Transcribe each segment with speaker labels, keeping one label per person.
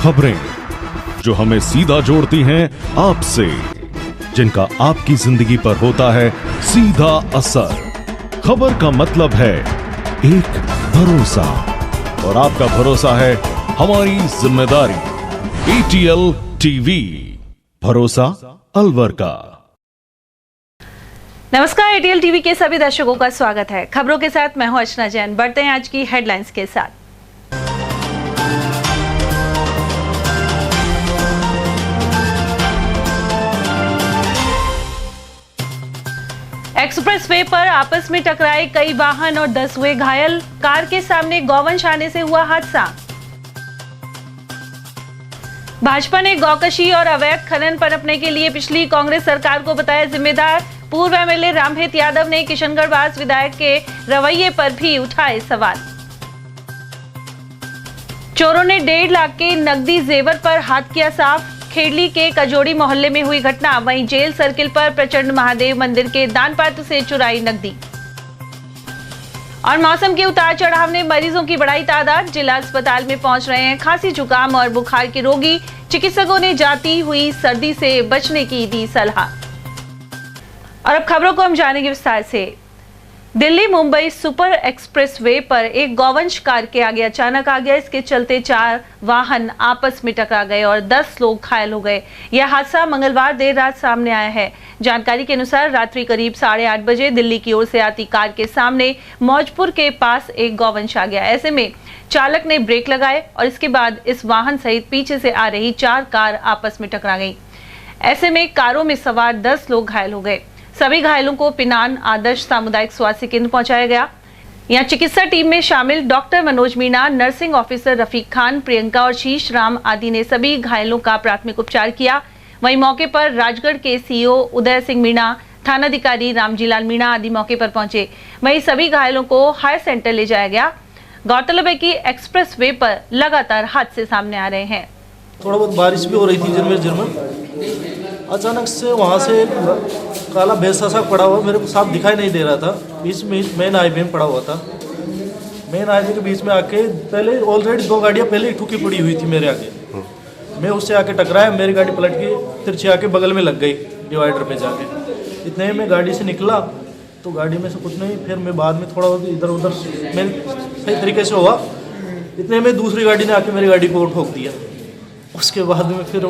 Speaker 1: खबरें जो हमें सीधा जोड़ती हैं आपसे, जिनका आपकी जिंदगी पर होता है सीधा असर। खबर का मतलब है एक भरोसा, और आपका भरोसा है हमारी जिम्मेदारी। ATL टीवी, भरोसा अलवर का।
Speaker 2: नमस्कार, ATL टीवी के सभी दर्शकों का स्वागत है। खबरों के साथ मैं हूं अर्चना जैन। बढ़ते हैं आज की हेडलाइंस के साथ। एक्सप्रेसवे पर आपस में टकराए कई वाहन और 10 हुए घायल। कार के सामने गौवंश आने से हुआ हादसा। भाजपा ने गौकशी और अवैध खनन पनपने के लिए पिछली कांग्रेस सरकार को बताया जिम्मेदार। पूर्व MLA रामहित यादव ने किशनगढ़वास विधायक के रवैये पर भी उठाए सवाल। चोरों ने 1.5 लाख के नकदी जेवर पर हाथ किया साफ। खेड़ली के कजोड़ी मोहल्ले में हुई घटना। वहीं जेल सर्किल पर प्रचंड महादेव मंदिर के दान पात्र से चुराई नकदी। और मौसम के उतार चढ़ाव ने मरीजों की बढ़ाई तादाद। जिला अस्पताल में पहुंच रहे हैं खांसी, जुकाम और बुखार के रोगी। चिकित्सकों ने जाती हुई सर्दी से बचने की दी सलाह। और अब खबरों को हम जानेंगे विस्तार से। दिल्ली मुंबई सुपर एक्सप्रेसवे पर एक गौवंश कार के आगे अचानक आ गया। इसके चलते 4 वाहन आपस में टकरा गए और 10 लोग घायल हो गए। यह हादसा मंगलवार देर रात सामने आया है। जानकारी के अनुसार रात्रि करीब 8:30 बजे दिल्ली की ओर से आती कार के सामने मौजपुर के पास एक गौवंश आ गया। ऐसे में चालक ने ब्रेक लगाए और इसके बाद इस वाहन सहित पीछे से आ रही 4 कार आपस में टकरा गई। ऐसे में कारों में सवार 10 लोग घायल हो गए। सभी घायलों को पिनान आदर्श सामुदायिक स्वास्थ्य केंद्र पहुंचाया गया। यहां चिकित्सा टीम में शामिल doctor Manoj Meena, nursing officer Rafiq Khan, Priyanka और शीश राम आदि ने सभी घायलों का प्राथमिक उपचार किया। वहीं मौके पर राजगढ़ के CEO उदय सिंह मीणा, थानाधिकारी रामजीलाल मीणा आदि मौके पर पहुंचे। वहीं सभी घायलों को हायर सेंटर ले जाया गया। गौरतलब है कि एक्सप्रेस वे पर लगातार हादसे सामने आ रहे हैं।
Speaker 3: थोड़ा बहुत बारिश भी हो रही थी झिरमर। अचानक से वहाँ से काला भैंसा सा पड़ा हुआ, मेरे को साफ दिखाई नहीं दे रहा था। बीच में मेन हाईवे में पड़ा हुआ था। मेन हाईवे के बीच में आके पहले ऑलरेडी 2 गाड़ियाँ पहले ही ठुकी पड़ी हुई थी मेरे आगे। मैं उससे आके टकराया, मेरी गाड़ी पलट के तिरछी आके बगल में लग गई डिवाइडर पे जाके। इतने में गाड़ी से निकला तो गाड़ी में से कुछ नहीं, फिर मैं बाद में थोड़ा इधर उधर मैं सही तरीके से हुआ। इतने में दूसरी गाड़ी ने आके मेरी गाड़ी को ठोक दिया। उसके बाद में फिर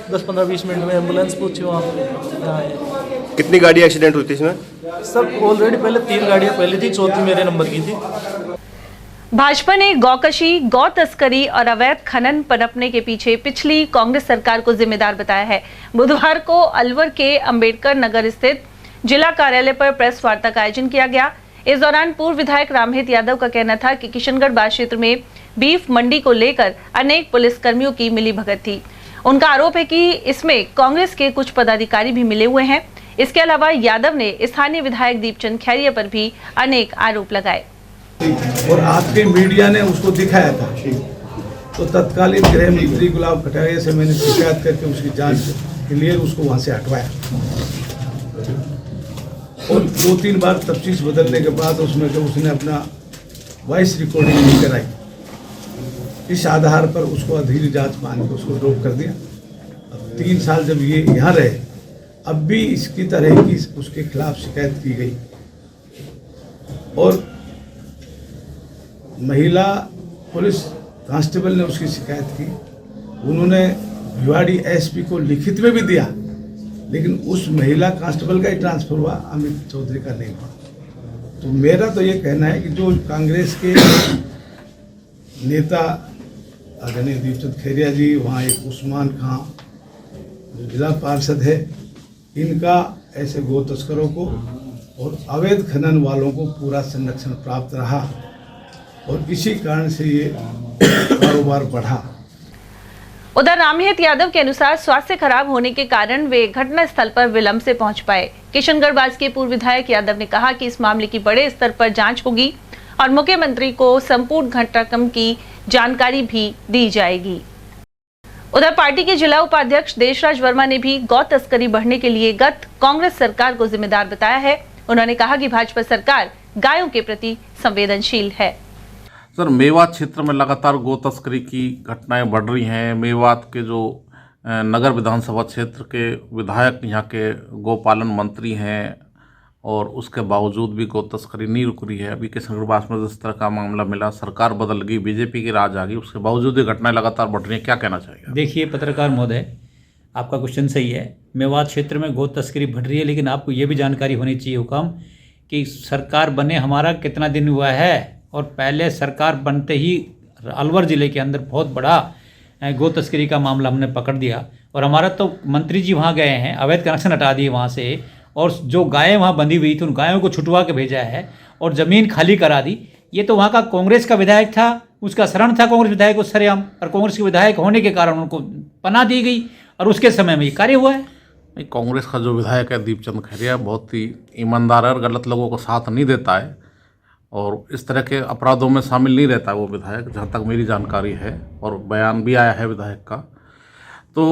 Speaker 3: 10-15-20 मिनट में एम्बुलेंस पहुंची वहाँ पे।
Speaker 4: कितनी गाड़ी एक्सीडेंट हुई थी इसमें?
Speaker 3: सब ऑलरेडी पहले 3 गाड़ियाँ पहले थी, चौथी मेरे नंबर की थी।
Speaker 2: भाजपा ने गौकशी, गौ तस्करी और अवैध खनन पनपने के पीछे पिछली कांग्रेस सरकार को जिम्मेदार बताया है। बुधवार को अलवर के अंबेडकर नगर स्थित जिला कार्यालय पर प्रेस वार्ता का आयोजन किया गया। इस दौरान पूर्व विधायक रामहित यादव का कहना था कि किशनगढ़ क्षेत्र में बीफ मंडी को लेकर अनेक पुलिसकर्मियों की मिलीभगत थी। उनका आरोप है कि इसमें कांग्रेस के कुछ पदाधिकारी भी मिले हुए हैं। इसके अलावा यादव ने स्थानीय विधायक दीपचंद खैरिया पर भी अनेक आरोप लगाए
Speaker 5: और आपके मीडिया ने उसको दिखाया था। तो तत्कालीन गृह मंत्री गुलाब कटारिया से मैंने शिकायत करके उसकी जांच के लिए उसको वहां से हटवाया और 2-3 बार तफ्तीश बदलने के बाद उसमें जब उसने अपना वॉइस रिकॉर्डिंग नहीं कराई, इस आधार पर उसको अधीर जांच मान के उसको ड्रॉप कर दिया। अब 3 साल जब ये यहाँ रहे, अब भी इसकी तरह की उसके खिलाफ शिकायत की गई और महिला पुलिस कांस्टेबल ने उसकी शिकायत की। उन्होंने भिवाड़ी SP को लिखित में भी दिया, लेकिन उस महिला कांस्टेबल का ही ट्रांसफर हुआ, अमित चौधरी का नहीं हुआ। तो मेरा तो ये कहना है कि जो कांग्रेस के नेता आदरणीय दीपचंद खैरिया जी, वहाँ एक उस्मान खां जो जिला पार्षद है, इनका ऐसे गौ तस्करों को और अवैध खनन वालों को पूरा संरक्षण प्राप्त रहा और इसी कारण से ये कारोबार बढ़ा।
Speaker 2: उधर रामहित यादव के अनुसार स्वास्थ्य खराब होने के कारण वे घटना स्थल पर विलंब से पहुंच पाए। किशनगढ़ के पूर्व विधायक यादव ने कहा कि इस मामले की बड़े स्तर पर जांच होगी और मुख्यमंत्री को संपूर्ण घटनाक्रम की जानकारी भी दी जाएगी। उधर पार्टी के जिला उपाध्यक्ष देशराज वर्मा ने भी गौ तस्करी बढ़ने के लिए गत कांग्रेस सरकार को जिम्मेदार बताया है। उन्होंने कहा कि भाजपा सरकार गायों के प्रति संवेदनशील है।
Speaker 4: सर, मेवात क्षेत्र में लगातार गो तस्करी की घटनाएं बढ़ रही हैं। मेवात के जो नगर विधानसभा क्षेत्र के विधायक यहाँ के गोपालन मंत्री हैं और उसके बावजूद भी गो तस्करी नहीं रुक रही है। अभी किशनगढ़ में जिस तरह का मामला मिला, सरकार बदल गई, बीजेपी की राज आ गई, उसके बावजूद ये घटनाएं लगातार बढ़ रही हैं, क्या कहना चाहिए?
Speaker 6: देखिए पत्रकार महोदय, आपका क्वेश्चन सही है। मेवात क्षेत्र में गो तस्करी बढ़ रही है, लेकिन आपको ये भी जानकारी होनी चाहिए हुकाम कि सरकार बने हमारा कितना दिन हुआ है, और पहले सरकार बनते ही अलवर ज़िले के अंदर बहुत बड़ा गो तस्करी का मामला हमने पकड़ दिया, और हमारा तो मंत्री जी वहाँ गए हैं, अवैध कनेक्शन हटा दिए वहाँ से, और जो गायें वहाँ बंधी हुई थी उन गायों को छुटवा के भेजा है और ज़मीन खाली करा दी। ये तो वहाँ का कांग्रेस का विधायक था, उसका शरण था कांग्रेस विधायक उस सरेआम, और कांग्रेस के विधायक होने के कारण उनको पनाह दी गई, और उसके समय में ये कार्य हुआ है।
Speaker 4: कांग्रेस का जो विधायक है दीपचंद खैरिया बहुत ही ईमानदार है और गलत लोगों को साथ नहीं देता है, और इस तरह के अपराधों में शामिल नहीं रहता है वो विधायक, जहाँ तक मेरी जानकारी है, और बयान भी आया है विधायक का। तो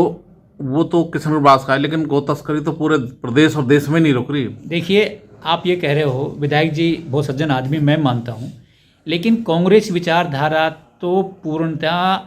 Speaker 4: वो तो किशनगढ़ का है, लेकिन गो तस्करी तो पूरे प्रदेश और देश में नहीं रुक रही।
Speaker 6: देखिए, आप ये कह रहे हो विधायक जी बहुत सज्जन आदमी, मैं मानता हूँ, लेकिन कांग्रेस विचारधारा तो पूर्णतः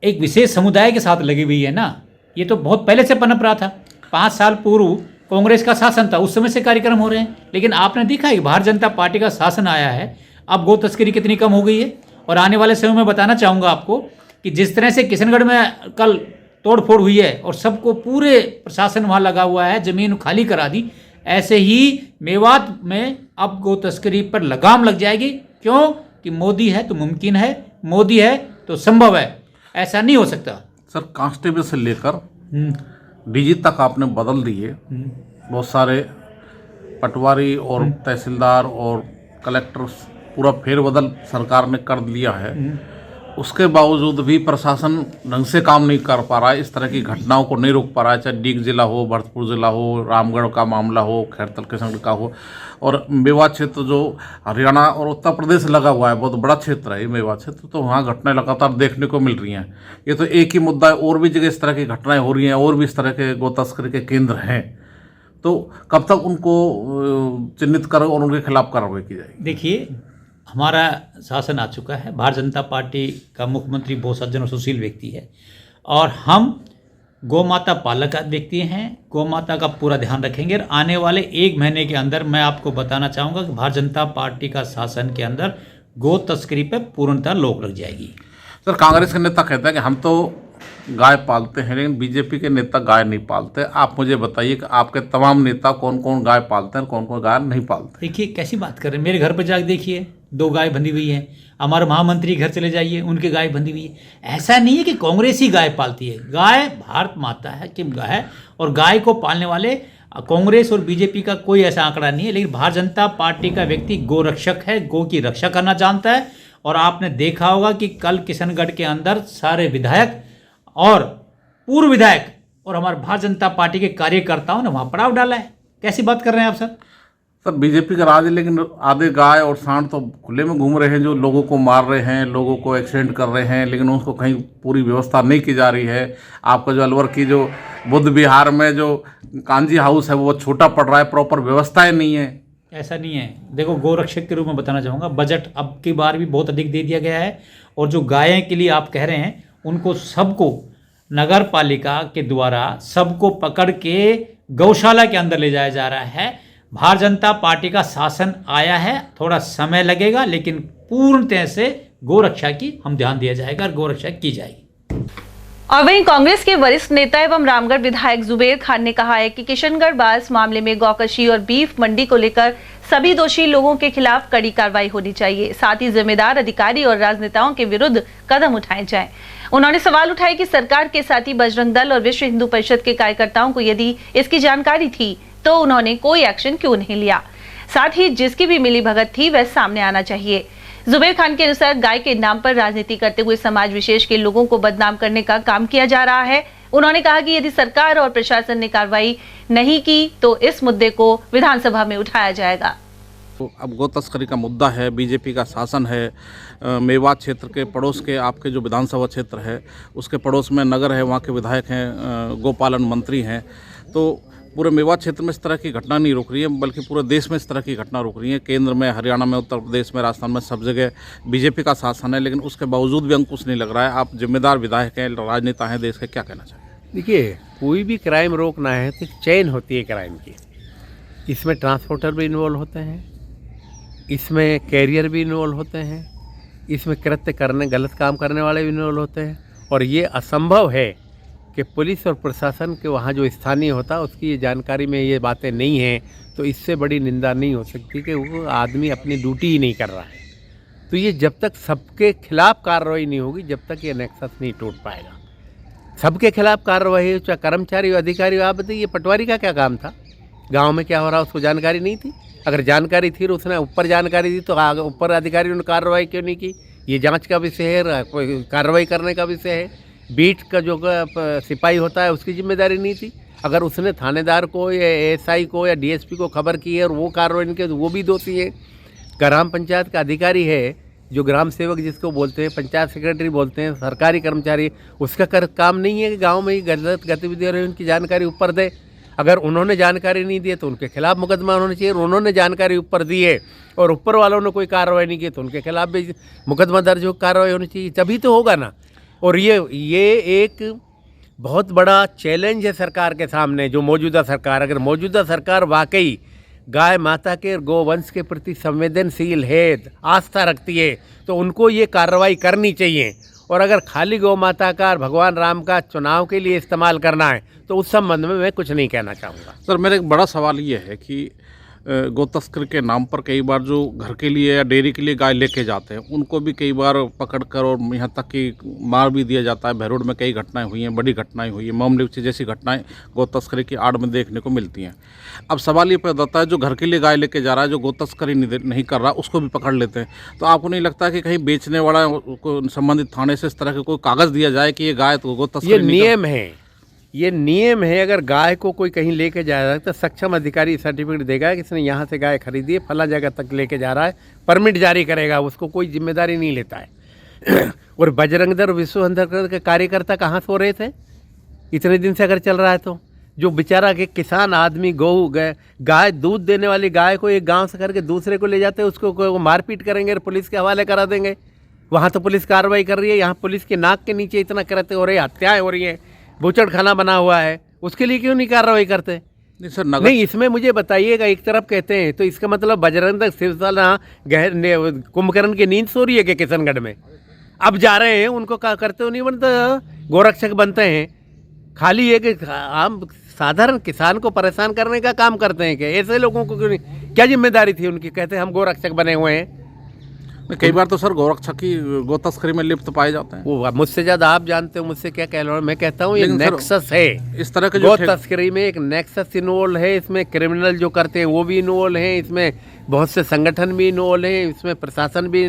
Speaker 6: एक विशेष समुदाय के साथ लगी हुई है ना। ये तो बहुत पहले से पनप रहा था। 5 साल पूर्व कांग्रेस का शासन था, उस समय से कार्यक्रम हो रहे हैं, लेकिन आपने देखा है भारतीय जनता पार्टी का शासन आया है, अब गो तस्करी कितनी कम हो गई है। और आने वाले समय में बताना चाहूँगा आपको कि जिस तरह से किशनगढ़ में कल तोड़फोड़ हुई है और सबको पूरे प्रशासन वहाँ लगा हुआ है, ज़मीन खाली करा दी, ऐसे ही मेवात में अब गो तस्करी पर लगाम लग जाएगी। क्यों कि मोदी है तो मुमकिन है, मोदी है तो संभव है, ऐसा नहीं हो सकता।
Speaker 4: सर, कांस्टेबल से लेकर डीजी तक आपने बदल दिए, बहुत सारे पटवारी और तहसीलदार और कलेक्टर पूरा फेरबदल सरकार ने कर लिया है, उसके बावजूद भी प्रशासन ढंग से काम नहीं कर पा रहा है, इस तरह की घटनाओं को नहीं रोक पा रहा है। चाहे डीग जिला हो, भरतपुर जिला हो, रामगढ़ का मामला हो, खैरतल किशनगढ़ का हो, और मेवात क्षेत्र जो हरियाणा और उत्तर प्रदेश लगा हुआ है, बहुत बड़ा क्षेत्र है ये मेवात क्षेत्र, तो वहाँ घटनाएं लगातार देखने को मिल रही हैं। ये तो एक ही मुद्दा है, और भी जगह इस तरह की घटनाएं हो रही हैं, और भी इस तरह के गो तस्करी के केंद्र हैं, तो कब तक उनको चिन्हित कर और उनके खिलाफ कार्रवाई की जाएगी?
Speaker 6: देखिए, हमारा शासन आ चुका है, भारतीय जनता पार्टी का मुख्यमंत्री बहुत सज्जन और सुशील व्यक्ति है, और हम गौ माता पालक व्यक्ति हैं, गौ माता का पूरा ध्यान रखेंगे। और आने वाले 1 महीने के अंदर मैं आपको बताना चाहूँगा कि भारतीय जनता पार्टी का शासन के अंदर गौ तस्करी पर पूर्णतः रोक लग जाएगी।
Speaker 4: सर, कांग्रेस के नेता कहते हैं कि हम तो गाय पालते हैं, लेकिन बीजेपी के नेता गाय नहीं पालते। आप मुझे बताइए कि आपके तमाम नेता कौन कौन गाय पालते हैं और कौन कौन गाय नहीं पालते?
Speaker 6: देखिए, कैसी बात कर रहे हैं, मेरे घर पर जाकर देखिए 2 गाय बंधी हुई हैं, हमारे महामंत्री घर चले जाइए उनके गाय बंधी हुई है। ऐसा नहीं है कि कांग्रेस ही गाय पालती है, गाय भारत माता है कि गाय, और गाय को पालने वाले कांग्रेस और बीजेपी का कोई ऐसा आंकड़ा नहीं है, लेकिन भारतीय जनता पार्टी का व्यक्ति गो रक्षक है, गो की रक्षा करना जानता है। और आपने देखा होगा कि कल किशनगढ़ के अंदर सारे विधायक और पूर्व विधायक और हमारे भारतीय जनता पार्टी के कार्यकर्ताओं ने वहाँ पड़ाव डाला है। कैसी बात कर रहे हैं आप सर?
Speaker 4: सर, बीजेपी का राज है, लेकिन आधे गाय और सांड तो खुले में घूम रहे हैं, जो लोगों को मार रहे हैं, लोगों को एक्सीडेंट कर रहे हैं, लेकिन उसको कहीं पूरी व्यवस्था नहीं की जा रही है। आपका जो अलवर की जो बुद्ध विहार में जो कांजी हाउस है वो छोटा पड़ रहा है, प्रॉपर व्यवस्थाएं नहीं है।
Speaker 6: ऐसा नहीं है। देखो, गोरक्षक के रूप में बताना चाहूँगा, बजट अब की बार भी बहुत अधिक दे दिया गया है, और जो गायें के लिए आप कह रहे हैं उनको सबको नगर पालिका के द्वारा सबको पकड़ के गौशाला के अंदर ले जाया जा रहा है। भारतीय जनता पार्टी का शासन आया है, थोड़ा समय लगेगा, लेकिन पूर्णतः से गोरक्षा की हम ध्यान दिया जाएगा और गोरक्षा की जाएगी।
Speaker 2: और वहीं कांग्रेस के वरिष्ठ नेता एवं रामगढ़ विधायक जुबेर खान ने कहा है कि किशनगढ़ बास मामले में गौकशी और बीफ मंडी को लेकर सभी दोषी लोगों के खिलाफ कड़ी कार्रवाई होनी चाहिए, साथ ही जिम्मेदार अधिकारी और राजनेताओं के विरुद्ध कदम उठाए जाएं। उन्होंने सवाल उठाए कि सरकार के साथ ही बजरंग दल और विश्व हिंदू परिषद के कार्यकर्ताओं को यदि इसकी जानकारी थी तो उन्होंने कोई एक्शन क्यों नहीं लिया, साथ ही जिसकी भी मिली भगत थी वह सामने आना चाहिए। जुबेर खान के अनुसार गाय के नाम पर राजनीति करते हुए समाज विशेष के लोगों को बदनाम करने का काम किया जा रहा है। उन्होंने कहा कि यदि सरकार और प्रशासन ने कार्रवाई नहीं की तो इस मुद्दे को विधानसभा में उठाया जाएगा।
Speaker 4: तो अब गो तस्करी का मुद्दा है, बीजेपी का शासन है, मेवात क्षेत्र के पड़ोस के आपके जो विधानसभा क्षेत्र है उसके पड़ोस में नगर है, वहाँ के विधायक हैं, गोपालन मंत्री हैं, तो पूरे मेवात क्षेत्र में इस तरह की घटना नहीं रुक रही है, बल्कि पूरे देश में इस तरह की घटना रुक रही है। केंद्र में, हरियाणा में, उत्तर प्रदेश में, राजस्थान में सब जगह बीजेपी का शासन है, लेकिन उसके बावजूद भी अंकुश नहीं लग रहा है। आप जिम्मेदार विधायक हैं, राजनेता हैं देश के, क्या कहना चाहिए?
Speaker 7: देखिए, कोई भी क्राइम रोकना है तो चेन होती है क्राइम की। इसमें ट्रांसपोर्टर भी इन्वॉल्व होते हैं, इसमें कैरियर भी इन्वॉल्व होते हैं, इसमें कृत्य करने, गलत काम करने वाले भी इन्वॉल्व होते हैं। और ये असंभव है कि पुलिस और प्रशासन के वहाँ जो स्थानीय होता है उसकी ये जानकारी में ये बातें नहीं हैं, तो इससे बड़ी निंदा नहीं हो सकती कि वो आदमी अपनी ड्यूटी ही नहीं कर रहा है। तो ये जब तक सबके खिलाफ कार्रवाई नहीं होगी, जब तक ये नेक्सस नहीं टूट पाएगा। सबके खिलाफ कार्रवाई, चाहे कर्मचारी हो, अधिकारी हो। आप बताइए, पटवारी का क्या काम था? गांव में क्या हो रहा है उसको जानकारी नहीं थी? अगर जानकारी थी और उसने ऊपर जानकारी दी तो आगे ऊपर अधिकारियों ने कार्रवाई क्यों नहीं की? ये जांच का विषय है, कार्रवाई करने का विषय है। बीट का जो सिपाही होता है उसकी जिम्मेदारी नहीं थी? अगर उसने थानेदार को या एएसआई को या डीएसपी को खबर की है और वो कार्रवाई नहीं की तो वो भी दोषी है। ग्राम पंचायत का अधिकारी है, जो ग्राम सेवक जिसको बोलते हैं, पंचायत सेक्रेटरी बोलते हैं, सरकारी कर्मचारी, उसका काम नहीं है कि गांव में ही गलत गतिविधि हो रही है उनकी जानकारी ऊपर दे। अगर उन्होंने जानकारी नहीं दी तो उनके खिलाफ मुकदमा होना चाहिए। उन्होंने जानकारी ऊपर दी है और ऊपर वालों ने कोई कार्रवाई नहीं की तो उनके खिलाफ भी मुकदमा दर्ज हो, कार्रवाई होनी चाहिए, तभी तो होगा ना। और ये एक बहुत बड़ा चैलेंज है सरकार के सामने, जो मौजूदा सरकार, अगर मौजूदा सरकार वाकई गाय माता के और गोवंश के प्रति संवेदनशील है, आस्था रखती है, तो उनको ये कार्रवाई करनी चाहिए। और अगर खाली गौ माता का और भगवान राम का चुनाव के लिए इस्तेमाल करना है तो उस संबंध में मैं कुछ नहीं कहना चाहूँगा।
Speaker 4: सर, मेरा एक बड़ा सवाल ये है कि गौ तस्कर के नाम पर कई बार जो घर के लिए या डेयरी के लिए गाय लेके जाते हैं उनको भी कई बार पकड़ कर और यहाँ तक कि मार भी दिया जाता है। भैरोड में कई घटनाएं हुई हैं, बड़ी घटनाएं हुई हैं, मामले जैसी घटनाएं गौ तस्करी की आड़ में देखने को मिलती हैं। अब सवाल ये पैदा होता है, जो घर के लिए गाय लेके जा रहा है, जो गौ तस्करी नहीं कर रहा, उसको भी पकड़ लेते हैं, तो आपको नहीं लगता कि कहीं बेचने वाला को संबंधित थाने से इस तरह के कोई कागज़ दिया जाए कि ये गाय तो गौ तस्करी?
Speaker 7: ये नियम है, ये नियम है। अगर गाय को कोई कहीं लेके जाएगा तो सक्षम अधिकारी सर्टिफिकेट देगा कि इसने यहाँ से गाय खरीदी है, फला जगह तक लेके जा रहा है, परमिट जारी करेगा, उसको कोई जिम्मेदारी नहीं लेता है। और बजरंग दल, विश्व हिंदू के कार्यकर्ता कहाँ सो रहे थे इतने दिन से? अगर चल रहा है तो जो बेचारा के किसान आदमी गाय दूध देने वाली गाय को एक गाँव से करके दूसरे को ले जाते हैं, उसको मारपीट करेंगे और पुलिस के हवाले करा देंगे। वहाँ तो पुलिस कार्रवाई कर रही है, यहाँ पुलिस के नाक के नीचे इतना करते हो रहे, हत्याएँ हो रही हैं, बूचड़खाना बना हुआ है, उसके लिए क्यों नहीं कार्रवाई करते?
Speaker 4: नहीं सर,
Speaker 7: नहीं, इसमें मुझे बताइएगा, एक तरफ कहते हैं तो इसका मतलब बजरंग दल शिवसेना कुंभकर्ण की नींद सो रही है कि किशनगढ़ में अब जा रहे हैं, उनको क्या करते हो नहीं बनता, गोरक्षक बनते हैं। खाली ये कि आम साधारण किसान को परेशान करने का काम करते हैं कि ऐसे लोगों को क्यों नहीं? क्या जिम्मेदारी थी उनकी? कहते हैं हम गोरक्षक बने हुए हैं।
Speaker 4: कई बार तो सर गोरक्षक ही गौ तस्करी में लिप्त पाए जाते हैं।
Speaker 7: वो मुझसे ज़्यादा आप जानते हो, मुझसे क्या कह रहा हूँ। मैं कहता हूँ ये नेक्सस है,
Speaker 4: इस तरह के
Speaker 7: गौ तस्करी में एक नेक्सस इन्वॉल्व है। इसमें क्रिमिनल जो करते हैं वो भी इन्वॉल्व है, इसमें बहुत से संगठन भी इन्वॉल्व है, इसमें प्रशासन भी,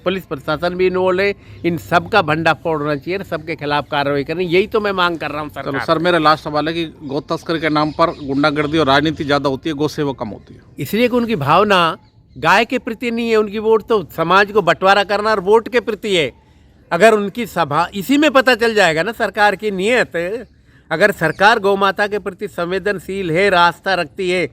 Speaker 7: पुलिस प्रशासन भी इन्वॉल्व है। इन सब का भंडाफोड़ होना चाहिए, सबके खिलाफ कार्रवाई करनी, यही तो मैं मांग कर रहा हूँ सर।
Speaker 4: सर, मेरा लास्ट सवाल है कि गौ तस्करी के नाम पर गुंडागर्दी और राजनीति ज़्यादा होती है, गौ सेवा कम होती है,
Speaker 7: इसलिए कि उनकी भावना गाय के प्रति नहीं है, उनकी वोट तो समाज को बंटवारा करना और वोट के प्रति है। अगर उनकी सभा, इसी में पता चल जाएगा ना सरकार की नीयत। अगर सरकार गौ माता के प्रति संवेदनशील है, आस्था रखती है,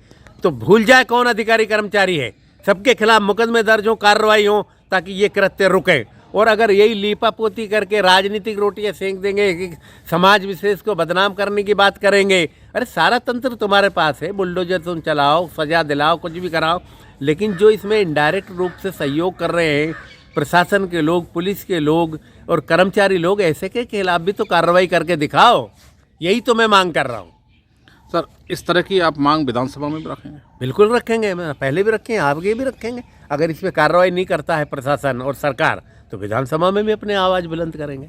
Speaker 7: तो भूल जाए कौन अधिकारी कर्मचारी है, सबके खिलाफ मुकदमे दर्ज हो, कार्रवाई हो, ताकि ये कृत्य रुके। और अगर यही लीपापोती करके राजनीतिक रोटियां सेंक देंगे कि समाज विशेष को बदनाम करने की बात करेंगे, अरे सारा तंत्र तुम्हारे पास है, बुलडोजर तुम चलाओ, सजा दिलाओ, कुछ भी कराओ, लेकिन जो इसमें इनडायरेक्ट रूप से सहयोग कर रहे हैं प्रशासन के लोग, पुलिस के लोग और कर्मचारी लोग, ऐसे के खिलाफ भी तो कार्रवाई करके दिखाओ। यही तो मैं मांग कर रहा हूँ
Speaker 4: सर। इस तरह की आप मांग विधानसभा में भी रखेंगे?
Speaker 7: बिल्कुल रखेंगे, मैं पहले भी रखे हैं, आपके भी रखेंगे। अगर इस पर कार्रवाई नहीं करता है प्रशासन और सरकार तो विधानसभा में भी अपनी आवाज़ बुलंद करेंगे।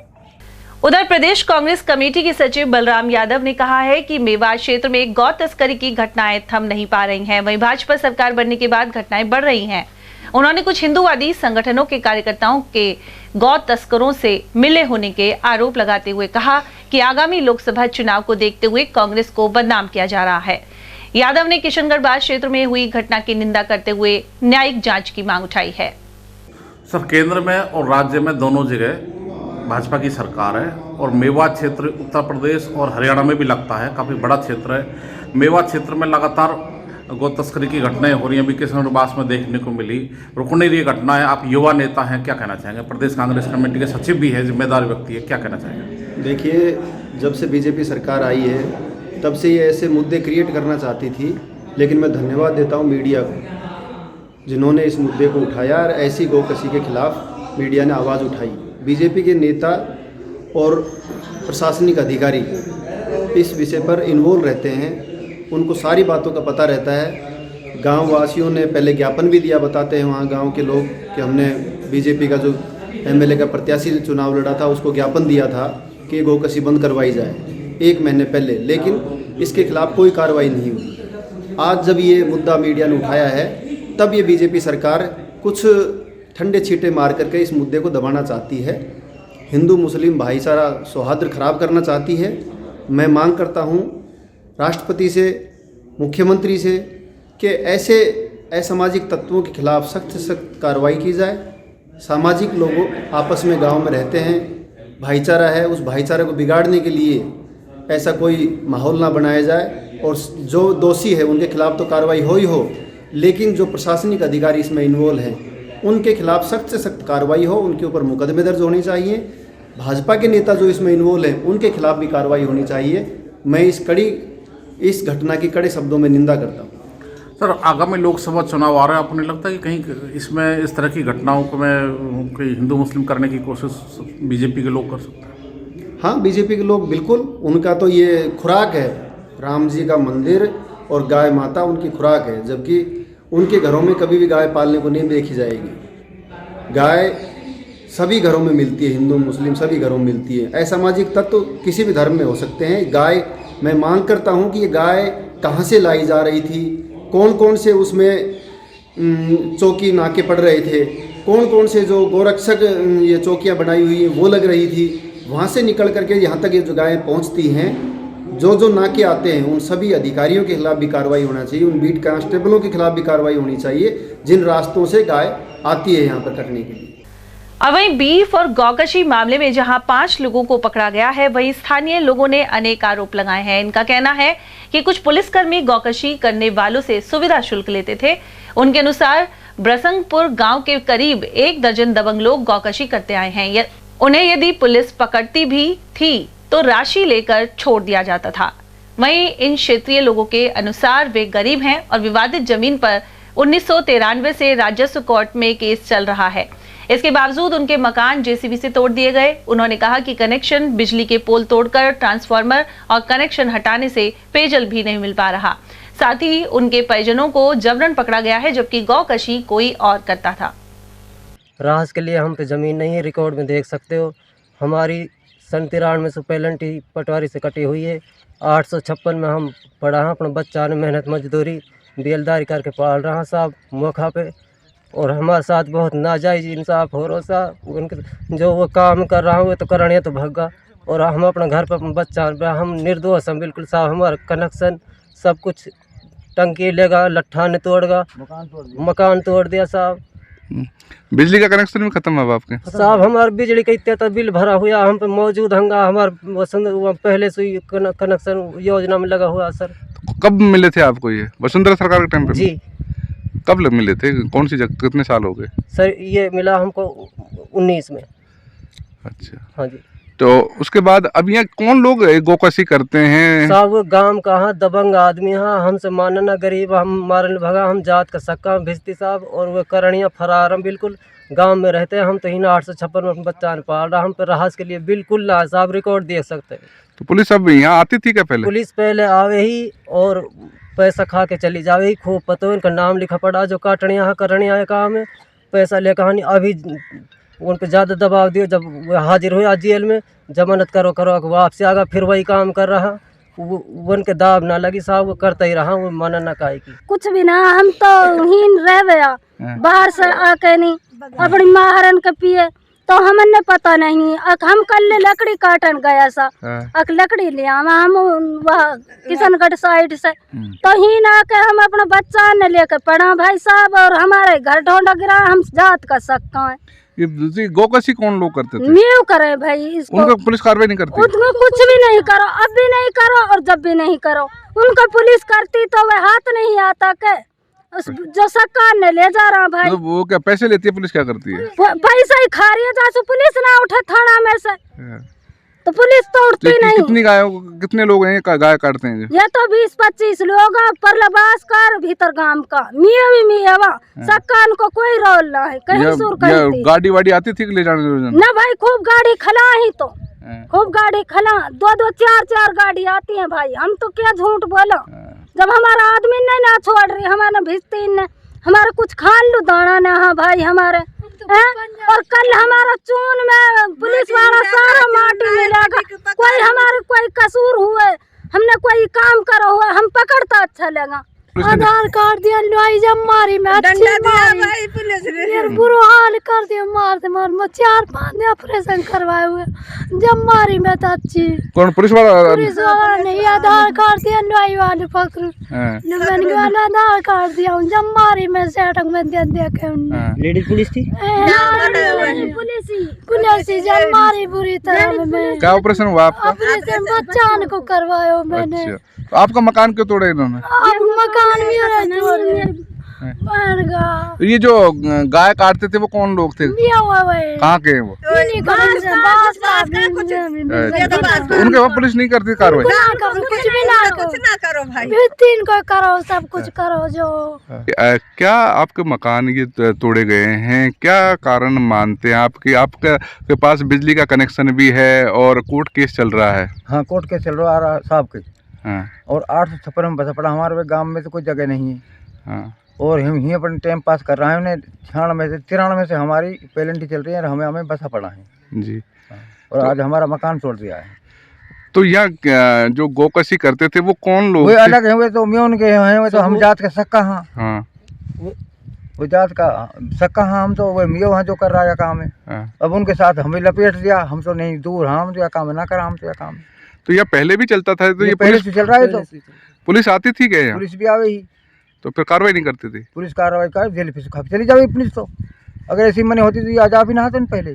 Speaker 2: उधर प्रदेश कांग्रेस कमेटी के सचिव बलराम यादव ने कहा है कि मेवात क्षेत्र में गौ तस्करी की घटनाएं थम नहीं पा रही हैं, वहीं भाजपा सरकार बनने के बाद घटनाएं बढ़ रही हैं। उन्होंने कुछ हिंदूवादी संगठनों के कार्यकर्ताओं के गौ तस्करों से मिले होने के आरोप लगाते हुए कहा कि आगामी लोकसभा चुनाव को देखते हुए कांग्रेस को बदनाम किया जा रहा है। यादव ने किशनगढ़ बाढ़ क्षेत्र में हुई घटना की निंदा करते हुए न्यायिक जांच की मांग उठाई है।
Speaker 4: सर, केंद्र में और राज्य में दोनों जगह भाजपा की सरकार है और मेवात क्षेत्र उत्तर प्रदेश और हरियाणा में भी लगता है, काफ़ी बड़ा क्षेत्र है। मेवात क्षेत्र में लगातार गौ तस्करी की घटनाएं हो रही हैं, अभी किशनगढ़ में देखने को मिली, रुकने की घटना है। आप युवा नेता हैं, क्या कहना चाहेंगे? प्रदेश कांग्रेस कमेटी के सचिव भी है, जिम्मेदार व्यक्ति है, क्या कहना चाहेंगे?
Speaker 8: देखिए, जब से बीजेपी सरकार आई है तब से ये ऐसे मुद्दे क्रिएट करना चाहती थी, लेकिन मैं धन्यवाद देता हूँ मीडिया को जिन्होंने इस मुद्दे को उठाया और ऐसी गौकशी के खिलाफ मीडिया ने आवाज़ उठाई। बीजेपी के नेता और प्रशासनिक अधिकारी इस विषय पर इन्वॉल्व रहते हैं, उनको सारी बातों का पता रहता है। गांव वासियों ने पहले ज्ञापन भी दिया, बताते हैं वहाँ गांव के लोग कि हमने बीजेपी का जो एमएलए का प्रत्याशी चुनाव लड़ा था उसको ज्ञापन दिया था कि गौकशी बंद करवाई जाए 1 महीने पहले, लेकिन इसके खिलाफ कोई कार्रवाई नहीं हुई। आज जब ये मुद्दा मीडिया ने उठाया है तब ये बीजेपी सरकार कुछ ठंडे छींटे मार करके इस मुद्दे को दबाना चाहती है, हिंदू मुस्लिम भाईचारा सौहार्द खराब करना चाहती है। मैं मांग करता हूँ राष्ट्रपति से, मुख्यमंत्री से कि ऐसे असामाजिक तत्वों के खिलाफ सख्त से सख्त कार्रवाई की जाए। सामाजिक लोगों आपस में गांव में रहते हैं, भाईचारा है, उस भाईचारे को बिगाड़ने के लिए ऐसा कोई माहौल ना बनाया जाए और जो दोषी है उनके खिलाफ तो कार्रवाई हो ही हो, लेकिन जो प्रशासनिक अधिकारी इसमें इन्वॉल्व हैं उनके खिलाफ सख्त से सख्त कार्रवाई हो, उनके ऊपर मुकदमे दर्ज होने चाहिए। भाजपा के नेता जो इसमें इन्वॉल्व हैं उनके खिलाफ भी कार्रवाई होनी चाहिए। मैं इस घटना की कड़े शब्दों में निंदा करता हूँ।
Speaker 4: सर, आगामी लोकसभा चुनाव आ रहे हैं, आपको नहीं लगता कि कहीं इसमें इस तरह की घटनाओं को में कोई हिंदू मुस्लिम करने की कोशिश बीजेपी के लोग कर सकते हैं?
Speaker 8: हाँ, बीजेपी के लोग बिल्कुल, उनका तो ये खुराक है, राम जी का मंदिर और गाय माता उनकी खुराक है, जबकि उनके घरों में कभी भी गाय पालने को नहीं देखी जाएगी। गाय सभी घरों में मिलती है, हिंदू मुस्लिम सभी घरों में मिलती है। असामाजिक तत्व किसी भी धर्म में हो सकते हैं। गाय, मैं मांग करता हूँ कि ये गाय कहाँ से लाई जा रही थी, कौन कौन से उसमें चौकी नाके पड़ रहे थे, कौन कौन से जो गोरक्षक ये चौकियाँ बनाई हुई हैं वो लग रही थी, वहाँ से निकल करके यहाँ तक ये जो गायें पहुँचती हैं, जो नाके आते हैं उन सभी अधिकारियों के खिलाफ भी कार्रवाई होना चाहिए, उन बीट कांस्टेबलों के खिलाफ भी कार्रवाई होनी चाहिए जिन रास्तों से गाय आती है यहाँ पर कटने के लिए।
Speaker 2: अब वहीं बीफ और गौकशी मामले में जहां 5 लोगों को पकड़ा गया है, वहीं स्थानीय लोगों ने अनेक आरोप लगाए हैं। इनका कहना है कि कुछ पुलिसकर्मी गौकशी करने वालों से सुविधा शुल्क लेते थे। उनके अनुसार ब्रसंगपुर गांव के करीब 1 दर्जन दबंग लोग गौकशी करते आए हैं। उन्हें यदि पुलिस पकड़ती भी थी तो राशि लेकर छोड़ दिया जाता था। वहीं इन क्षेत्रीय लोगों के अनुसार वे गरीब हैं और विवादित जमीन पर 1993 से राजस्व कोर्ट में केस चल रहा है। इसके बावजूद उनके मकान जेसीबी से तोड़ दिए गए। उन्होंने कहा कि कनेक्शन, बिजली के पोल तोड़कर ट्रांसफार्मर और कनेक्शन हटाने से पेयजल भी नहीं मिल पा रहा। साथ ही उनके परिजनों को जबरन पकड़ा गया है, जबकि गौकशी कोई और करता था।
Speaker 9: राहत के लिए हम पे ज़मीन नहीं है, रिकॉर्ड में देख सकते हो। हमारी सन 93 से पेलंटी पटवारी से कटी हुई है। 856 में हम पढ़ा हैं, अपना बच्चा ने मेहनत मजदूरी बेलदारी करके पाल रहा साहब मौका पे, और हमारे साथ बहुत नाजायज इंसाफ हो रहा साहब। उनके जो वो काम कर रहा हूँ वो तो करने तो भगा, और हम अपना घर पर अपना बच्चा, हम निर्दोष हैं बिल्कुल साहब। हमारा कनेक्शन सब कुछ टंकी लेगा, लट्ठा ने तोड़गा, मकान तोड़ दिया साहब।
Speaker 10: बिजली का कनेक्शन भी खत्म है आपके
Speaker 9: साहब? हमारे बिजली का इतना बिल भरा हुआ, हम पे मौजूद हंगा, हमारे पहले से कनेक्शन योजना में लगा हुआ सर।
Speaker 10: तो कब मिले थे आपको ये? वसुंधरा सरकार के टाइम पे?
Speaker 9: जी।
Speaker 10: कब मिले थे? कौन सी जगह? कितने साल हो गए
Speaker 9: सर? ये मिला हमको 19 में।
Speaker 10: अच्छा,
Speaker 9: हाँ जी।
Speaker 10: तो उसके बाद अब यहाँ कौन लोग गोकशी करते हैं
Speaker 9: साहब? वो गांव का हाँ दबंग आदमी, हाँ हमसे मानना गरीब, हम मारन भगा, हम जात का सक्का भिजती साहब, और वो करणिया फरार हम बिल्कुल गांव में रहते हैं। हम तो हिना 856 में अपने बच्चा ने पाल रहा, हम पे राहत के लिए बिल्कुल ना साहब, रिकॉर्ड देख सकते हैं।
Speaker 10: तो पुलिस अब यहाँ आती थी क्या पहले?
Speaker 9: पुलिस पहले आवे ही और पैसा खा के चली जावे ही, खूब पता इनका नाम लिखा पड़ा, जो काटनिया है करनिया है काम है, पैसा ले कहानी। अभी उन पर ज़्यादा दबाव दियो, जब वो हाजिर हुआ जेल में, जमानत करो वापसी आगा, फिर वही काम कर रहा। उनके दाब ना लगी साहब, वो करता ही रहा, वो माना ना काहे की
Speaker 11: कुछ भी ना। हम तो हीन रह गया, बाहर से आके नहीं अपनी माहरन के पिए, तो हमने पता नहीं। हम कल लकड़ी काटन गया सा, लकड़ी ले हम वहाँ किशनगढ़ साइड से, तो ही ना के हम अपना बच्चा ने लेके पढ़ा भाई साहब, और हमारे घर ढोंढा गिरा, हम जात का सक्का है।
Speaker 10: ये दूसरी गोकशी कौन लोग करते थे?
Speaker 11: म्यू करे भाई इसको,
Speaker 10: उनको पुलिस कार्रवाई नहीं करती?
Speaker 11: उसमें कुछ भी नहीं करो, अब भी नहीं करो और जब भी नहीं करो। उनको पुलिस करती तो वह हाथ नहीं आता के जो सरकार ने ले जा रहा भाई।
Speaker 10: तो वो क्या पैसे लेती है, पुलिस क्या करती है?
Speaker 11: पैसा ही खा रही है, जैसे पुलिस ना उठे थाना में से तो पुलिस तो उठती नहीं।
Speaker 10: कितनी गायों, कितने लोग हैं गाय काटते हैं?
Speaker 11: ये तो 20-25 लोग परलबास कर भीतर गांव का मिया भी मियावा सरकार को कोई रोल ना है कहीं सुर कहीं।
Speaker 10: गाड़ी वाड़ी आती थी ले जाने
Speaker 11: ना भाई, खूब गाड़ी खला ही तो खूब गाड़ी खला, 2-2 4-4 गाड़ी आती है भाई। हम तो क्या झूठ बोलो, जब हमारा आदमी नहीं ना छोड़ रही, हमारे भिस्ती ने हमारे कुछ खान लू दाना ना है भाई हमारे है? और कल हमारा चून में पुलिस वाला सारा माटी मिलेगा, कोई हमारे कोई कसूर हुए, हमने कोई काम करा हुआ हम पकड़ता अच्छा लगा। आधार कार्ड दिया लुआई जब मारी मैं अच्छी मारी यार बुरा हाल कर दिया, मार 4-5 दिन ऑपरेशन करवाए हुए जब मारी मैं तो अच्छी।
Speaker 10: कौन पुलिस वाला?
Speaker 11: नहीं, आधार कार्ड दिया लुआई वाले पकड़ मैंने वाला आधार कार्ड दिया जब मारी मैं सेटक में दे के
Speaker 9: लेडीज पुलिस थी,
Speaker 11: पुलिस जब मारी बुरी तरह में।
Speaker 10: क्या ऑपरेशन हुआ आपका?
Speaker 11: ऑपरेशन बच्चा को करवाया मैंने।
Speaker 10: तो आपका मकान क्यों तोड़े इन्होंने?
Speaker 11: अब मकान भी
Speaker 10: ये जो गाय काटते थे वो कौन लोग थे? कहाँ के हैं वो? उनके वहाँ पुलिस नहीं करती कार्रवाई?
Speaker 11: कुछ भी ना करो भाई, तीन को करो, सब कुछ करो जो।
Speaker 10: क्या आपके मकान ये तोड़े गए हैं, क्या कारण मानते हैं आपके? आपके पास बिजली का कनेक्शन भी है और कोर्ट केस चल रहा है।
Speaker 9: हाँ, कोर्ट केस चल रहा है साहब के।
Speaker 10: हाँ।
Speaker 9: और 856 में बसा पड़ा, हमारे गांव में तो कोई जगह नहीं है।
Speaker 10: हाँ।
Speaker 9: और हम ही अपने टाइम पास कर रहे हैं। उन्हें 93 से हमारी पेलेंटी चल रही है, हमें बसा पड़ा है
Speaker 10: जी।
Speaker 9: और तो आज हमारा मकान तोड़ दिया है।
Speaker 10: तो यहाँ जो गोकशी करते थे वो कौन लोग?
Speaker 9: वो अलग है, वे तो म्यून के हैं, वे तो हम जात के सक्का। हाँ, वो जात का सक्का। हाँ, हम तो वो मियो हैं जो कर रहा है काम है। अब उनके साथ हमें लपेट दिया, हम तो नहीं दूर, हम तो यह काम ना करा, हम तो यह काम।
Speaker 10: तो यह पहले भी चलता था? तो ये
Speaker 9: पहले से चल रहा है। तो
Speaker 10: पुलिस आती थी क्या?
Speaker 9: पुलिस भी आवे ही,
Speaker 10: तो फिर कार्रवाई नहीं करती थी?
Speaker 9: पुलिस कार्रवाई कर जेल फिर खप चली जावे पुलिस। तो अगर ऐसी मनी होती तो आज भी ना होते पहले।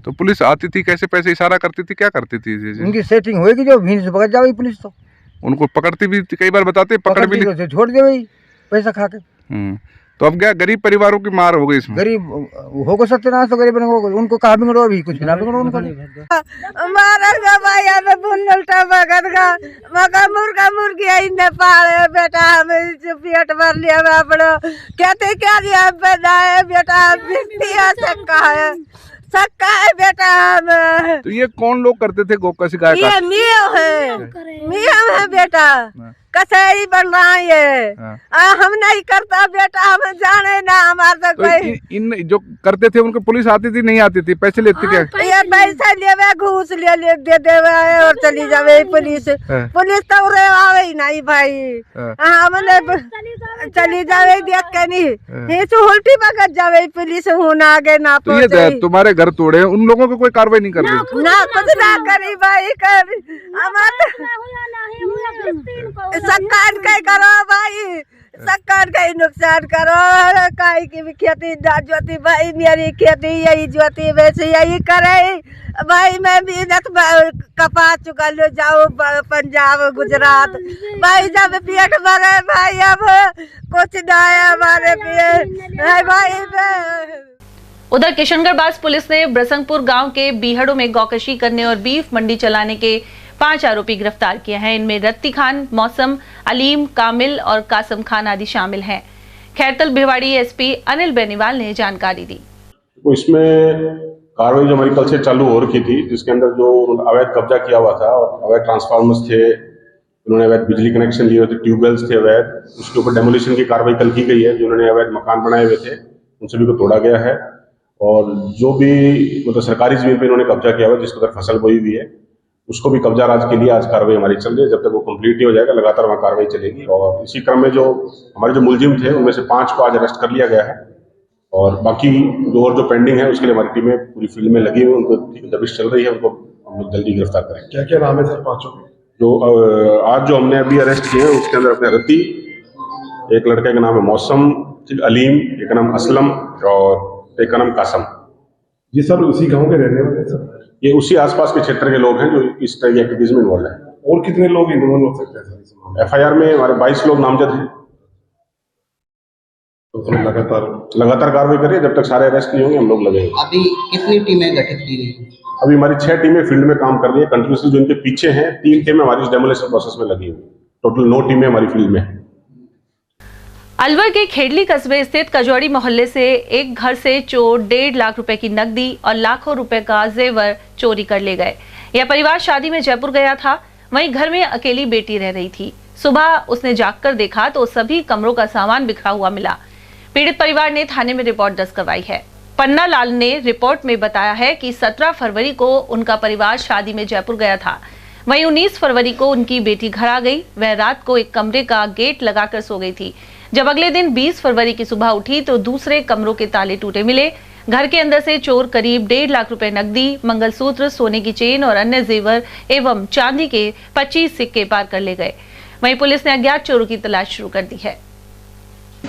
Speaker 10: तो पुलिस आती थी कैसे? पैसे इशारा करती थी, क्या करती थी?
Speaker 9: उनकी सेटिंग होगी जो भीड़ से पकड़ जावे पुलिस। तो
Speaker 10: उनको पकड़ती भी कई बार बताते, पकड़ भी
Speaker 9: छोड़ दे भाई पैसा खा के।
Speaker 10: तो अब क्या गरीब परिवारों की मार हो गई इसमें?
Speaker 9: गरीब होगा सत्यनाश, तो गरीब उनको कहा बिगड़ो, अभी कुछ ना बिगड़ो उनको।
Speaker 12: मारेगा भाई हमें बुल्लटा बगदगा मगर मुर्गा मुर्गी आई ने पाले बेटा, हमें पेट भर लिया मैं अपना कहते क्या दिया बनाए बेटा, बिटिया सक्का है बेटा हमें।
Speaker 10: तो ये कौन लोग करते थे गोकशी गाय?
Speaker 12: ये मियाँ है बेटा, कसाई बन रहा है। हम नहीं करता बेटा, हम जाने ना हमारा
Speaker 10: तो कोई। इन जो करते थे उनको पुलिस आती थी नहीं आती थी? पैसे लेती क्या?
Speaker 12: ये पैसा ले घूस ले दे देवे और चली जावे पुलिस। पुलिस तो रे आवे ही नहीं भाई। हमने चली जावे देख के नहीं, ये तो उल्टी पकड़ जावे पुलिस हूं आगे ना पहुंचे।
Speaker 10: तो ये तुम्हारे घर तोड़े, उन लोगों को कोई कार्रवाई नहीं कर रही?
Speaker 12: ना कुछ ना करी भाई, कर सरकार का करो भाई, सरकार का ही नुकसान करो। काई की भी खेती ना जोती भाई, मेरी खेती यही जोती वैसे यही करे भाई। मैं मेहनत कपा चुका लो, जाओ पंजाब गुजरात भाई, जब पेट भरे भाई अब कुछ ना है हमारे पे भाई।
Speaker 2: उधर किशनगढ़ बास पुलिस ने ब्रसंगपुर गांव के बीहड़ों में गौकशी करने और बीफ मंडी चलाने के 5 आरोपी गिरफ्तार किए हैं। इनमें रत्ती खान, मौसम, अलीम, कामिल और कासम खान आदि शामिल हैं। खैरतल भिवाड़ी एसपी अनिल बेनीवाल ने जानकारी दी।
Speaker 13: तो इसमें कार्रवाई जो हमारी कल से चालू हो रखी थी, जिसके अंदर जो अवैध कब्जा किया हुआ था और अवैध ट्रांसफार्मर्स थे, उन्होंने अवैध बिजली कनेक्शन लिए हुए थे, ट्यूबवेल्स थे अवैध, उसके ऊपर डेमोलिशन की कार्रवाई कल की गई है। जिन्होंने अवैध मकान बनाए हुए थे उन सभी को तोड़ा गया है। और जो भी मतलब सरकारी जमीन पर इन्होंने कब्जा किया हुआ जिसके अंदर फसल बोई हुई है, उसको भी कब्जा राज के लिए आज कार्रवाई हमारी चल रही है। जब तक वो कंप्लीट नहीं हो जाएगा लगातार वहाँ कार्रवाई चलेगी। और इसी क्रम में जो हमारे जो मुलजिम थे उनमें से 5 को आज अरेस्ट कर लिया गया है। और बाकी जो पेंडिंग है उसके लिए हमारी टीमें पूरी फील्ड में लगी हुई, उनको दबिश चल रही है, उनको हम लोग जल्दी गिरफ्तार करेंगे। क्या क्या नाम है सर 5 जो आज जो हमने अभी अरेस्ट किए हैं उसके अंदर अपने रत्ती, एक लड़के का नाम है मौसम, अलीम, एक का नाम असलम और एक का नाम कासम, जी सर, उसी गांव के रहने वाले सर। ये उसी आसपास के क्षेत्र के लोग हैं जो इस तरह की एक्टिविटीज में इन्वॉल्व है। और कितने लोग इन्वॉल्व हो सकते हैं सर? FIR में हमारे 22 लोग नामजद हैं। तो फिर लगातार कार्रवाई करिए, जब तक सारे अरेस्ट नहीं होंगे हम लोग लगेंगे।
Speaker 14: अभी कितनी टीमें गठित की गई?
Speaker 13: अभी हमारी 6 टीमें फील्ड में काम कर रही है कंटिन्यूसली। जो इनके पीछे हैं 3 टीमें हमारी इस डेमोलेशन प्रोसेस में लगी हुई। टोटल 9 टीमें हमारी फील्ड में हैं।
Speaker 2: अलवर के खेडली कस्बे स्थित कजौड़ी मोहल्ले से एक घर से चोर 1.5 लाख रुपए की नकदी और लाखों रुपए का जेवर चोरी कर ले गए। यह परिवार शादी में जयपुर गया था, वहीं घर में अकेली बेटी रह रही थी। सुबह उसने जागकर देखा तो सभी कमरों का सामान बिखरा हुआ मिला। पीड़ित परिवार ने थाने में रिपोर्ट दर्ज करवाई है। पन्ना लाल ने रिपोर्ट में बताया है कि 17 फरवरी को उनका परिवार शादी में जयपुर गया था, वहीं 19 फरवरी को उनकी बेटी घर आ गई। वह रात को एक कमरे का गेट लगाकर सो गई थी। जब अगले दिन 20 फरवरी की सुबह उठी तो दूसरे कमरों के ताले टूटे मिले। घर के अंदर से चोर करीब 1.5 लाख रुपए नकदी, मंगलसूत्र, सोने की चेन और अन्य जेवर एवं चांदी के 25 सिक्के पार कर ले गए। वहीं पुलिस ने अज्ञात चोरों की तलाश शुरू कर दी है।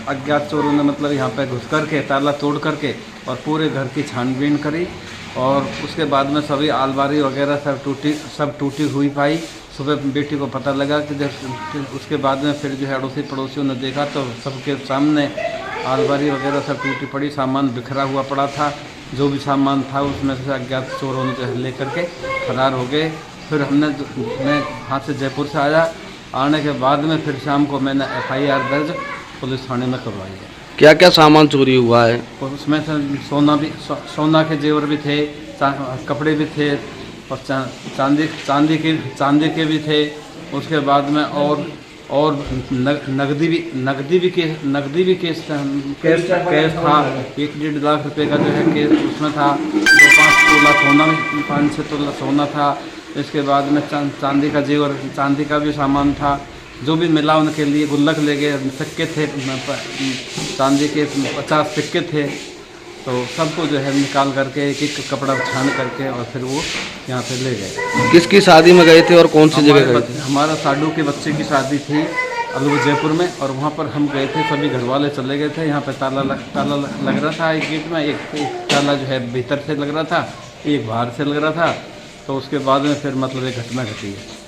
Speaker 15: अज्ञात चोरों ने मतलब यहाँ पे घुस करके ताला तोड़ करके और पूरे घर की छानबीन करी और उसके बाद में सभी अलमारी वगैरह सब टूटी हुई पाई। सुबह बेटी को पता लगा कि जब उसके बाद में फिर जो है अड़ोसी पड़ोसियों ने देखा तो सबके सामने अलमारी वगैरह सब टूटी पड़ी, सामान बिखरा हुआ पड़ा था। जो भी सामान था उसमें से अज्ञात चोरों ने जो है ले करके फरार हो गए। फिर मैं वहाँ से जयपुर से आने के बाद में फिर शाम को मैंने FIR दर्ज पुलिस थाने में करवाई है।
Speaker 14: क्या क्या सामान चोरी हुआ है?
Speaker 15: और उसमें से सोना के जेवर भी थे, कपड़े भी थे और चांदी के भी थे। उसके बाद में और नकदी भी केस था। 1.5 लाख रुपए का जो है केस उसमें था। 5 तोला सोना, 5-6 तोला सोना था। इसके बाद में चांदी का जेवर, चांदी का भी सामान था। जो भी मिला उनके लिए गुल्लक ले गए। सिक्के थे, चांदी के 50 सिक्के थे। तो सबको जो है निकाल करके एक एक कपड़ा छान करके और फिर वो यहाँ से ले गए।
Speaker 14: किसकी शादी में गए थे और कौन सी जगह गए थे?
Speaker 15: हमारा साडू के बच्चे की शादी थी अलवर जयपुर में और वहाँ पर हम गए थे। सभी घर वाले चले गए थे। यहाँ पे ताला लग रहा था एक गेट में, एक ताला जो है भीतर से लग रहा था, एक बाहर से लग रहा था। तो उसके बाद में फिर मतलब एक घटना घटी है।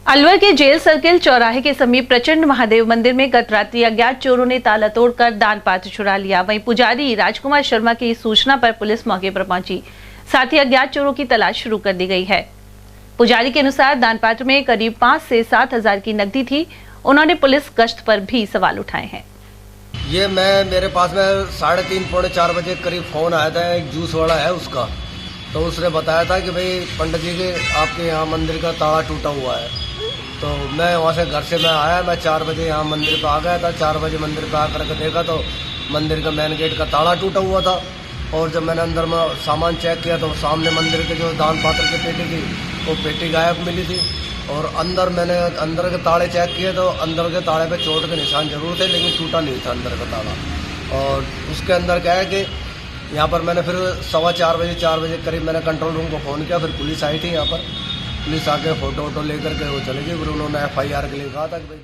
Speaker 2: अलवर के जेल सर्किल चौराहे के समीप प्रचंड महादेव मंदिर में गत रात्रि अज्ञात चोरों ने ताला तोड़कर दान पात्र चुरा लिया। वहीं पुजारी राजकुमार शर्मा की सूचना पर पुलिस मौके पर पहुंची, साथ ही अज्ञात चोरों की तलाश शुरू कर दी गई है। पुजारी के अनुसार दान पात्र में करीब 5 से 7 हजार की नकदी थी। उन्होंने पुलिस गश्त पर भी सवाल उठाए हैं।
Speaker 16: ये मेरे पास में 3:30 पौने 4 बजे करीब फोन आया था, एक जूस वाला है उसका। तो उसने बताया था कि भाई पंडित जी के आपके यहाँ मंदिर का ताला टूटा हुआ है। तो मैं वहाँ से घर से आया, मैं 4 बजे यहाँ मंदिर पे आ गया था। 4 बजे मंदिर पे आकर के देखा तो मंदिर का मेन गेट का ताला टूटा हुआ था। और जब मैंने अंदर में सामान चेक किया तो सामने मंदिर के जो दान पात्र की पेटी थी वो पेटी गायब मिली थी। और मैंने अंदर के ताले चेक किए तो अंदर के ताले पे चोट के निशान जरूर थे, लेकिन टूटा नहीं था अंदर का ताला। और उसके अंदर क्या है कि यहाँ पर मैंने फिर 4 बजे करीब मैंने कंट्रोल रूम को फ़ोन किया। फिर पुलिस आई थी यहाँ पर। पुलिस आके फोटो लेकर के वो चले गई। फिर उन्होंने FIR के लिए कहा था कि भाई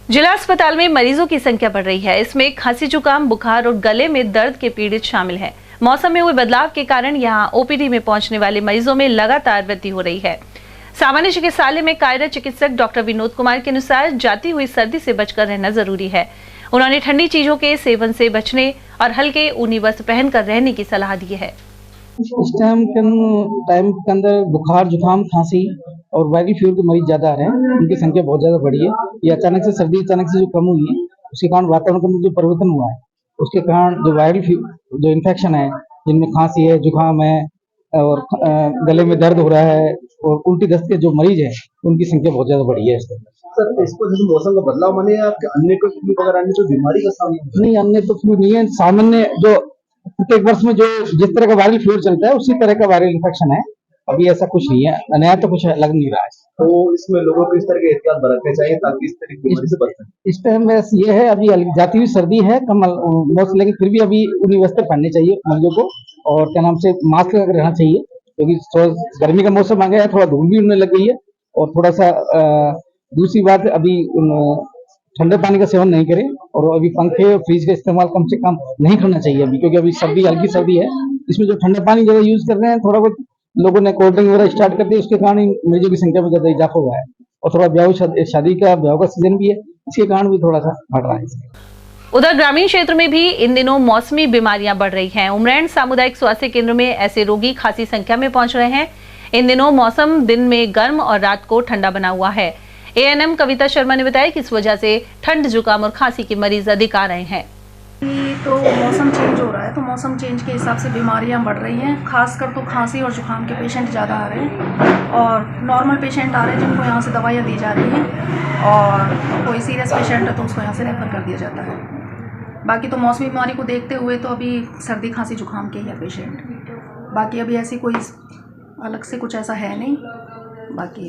Speaker 2: जिला अस्पताल में मरीजों की संख्या बढ़ रही है। इसमें खांसी, जुकाम, बुखार और गले में दर्द के पीड़ित शामिल हैं। मौसम में हुए बदलाव के कारण यहाँ OPD में पहुंचने वाले मरीजों में लगातार वृद्धि हो रही है। सामान्य चिकित्सालय में कार्यरत चिकित्सक डॉक्टर विनोद कुमार के अनुसार जाती हुई सर्दी से बचकर रहना जरूरी है। उन्होंने ठंडी चीजों के सेवन से बचने और हल्के ऊनी वस्त्र पहनकर रहने की सलाह दी है।
Speaker 17: इस टाइम के अंदर बुखार, जुकाम, खांसी और वायरल फीवर के मरीज ज्यादा आ रहे हैं। उनकी संख्या बहुत ज्यादा बढ़ी है। ये अचानक से सर्दी जो कम हुई है उसके कारण वातावरण के अंदर जो परिवर्तन हुआ है उसके कारण जो वायरल जो इन्फेक्शन है, जिनमें खांसी है, जुकाम है और गले में दर्द हो रहा है और उल्टी दस्त के जो मरीज है उनकी संख्या बहुत ज्यादा बढ़ी है।
Speaker 18: सर, इसको जैसे मौसम का बदलाव माने आपके अन्य कोई फ्लू वगैरह अन्य जो बीमारी का सामना?
Speaker 17: नहीं, अन्य तो फ्लू नहीं है। सामान्य जो प्रत्येक वर्ष में जो जिस तरह का वायरल फीवर चलता है उसी तरह का वायरल इन्फेक्शन है। अभी ऐसा कुछ नहीं है, नया तो कुछ लग नहीं रहा है।
Speaker 18: तो इसमें लोगों को इस तरह के एहतियात बरतने चाहिए ताकि इस तरह की बीमारी से बच सकें।
Speaker 17: इस टाइम बस ये है, अभी जाती हुई सर्दी है कम मौसम, लेकिन फिर भी अभी ऊनी वस्त्र पहनने चाहिए मरीजों को और क्या नाम से मास्क लगा रहना चाहिए, क्योंकि थोड़ा गर्मी का मौसम आ गया है, थोड़ा धूल भी उड़ने लग गई है। और थोड़ा सा दूसरी बात, अभी ठंडे पानी का सेवन नहीं करें और अभी पंखे और फ्रिज का इस्तेमाल कम से कम नहीं करना चाहिए अभी, क्योंकि अभी सर्दी, हल्की सर्दी है, इसमें जो ठंडा पानी ज़्यादा यूज़ कर रहे हैं, थोड़ा बहुत लोगों ने कोल्ड ड्रिंक वगैरह स्टार्ट कर दी, उसके कारण ही मरीजों की संख्या में ज़्यादा इजाफा हुआ है। और थोड़ा शादी का सीजन भी है, इसके कारण भी थोड़ा सा बढ़ रहा है।
Speaker 2: उधर ग्रामीण क्षेत्र में भी इन दिनों मौसमी बीमारियां बढ़ रही हैं। उमरैंड सामुदायिक स्वास्थ्य केंद्र में ऐसे रोगी खासी संख्या में पहुंच रहे हैं। इन दिनों मौसम दिन में गर्म और रात को ठंडा बना हुआ है। एएनएम कविता शर्मा ने बताया कि इस वजह से ठंड, जुकाम और खांसी के मरीज अधिक आ रहे हैं।
Speaker 19: तो मौसम चेंज हो रहा है, तो मौसम चेंज के हिसाब से बीमारियां बढ़ रही हैं। खासकर तो खांसी और जुकाम के पेशेंट ज़्यादा आ रहे हैं और नॉर्मल पेशेंट आ रहे हैं जिनको यहाँ से दवाइयाँ दी जा रही हैं, और कोई सीरियस पेशेंट है तो उसको यहाँ से रेफर कर दिया जाता है। बाकी तो मौसमी बीमारी को देखते हुए तो अभी सर्दी, खांसी, जुकाम के ही है पेशेंट। बाकी अभी ऐसी कोई अलग से कुछ ऐसा है नहीं, बाकी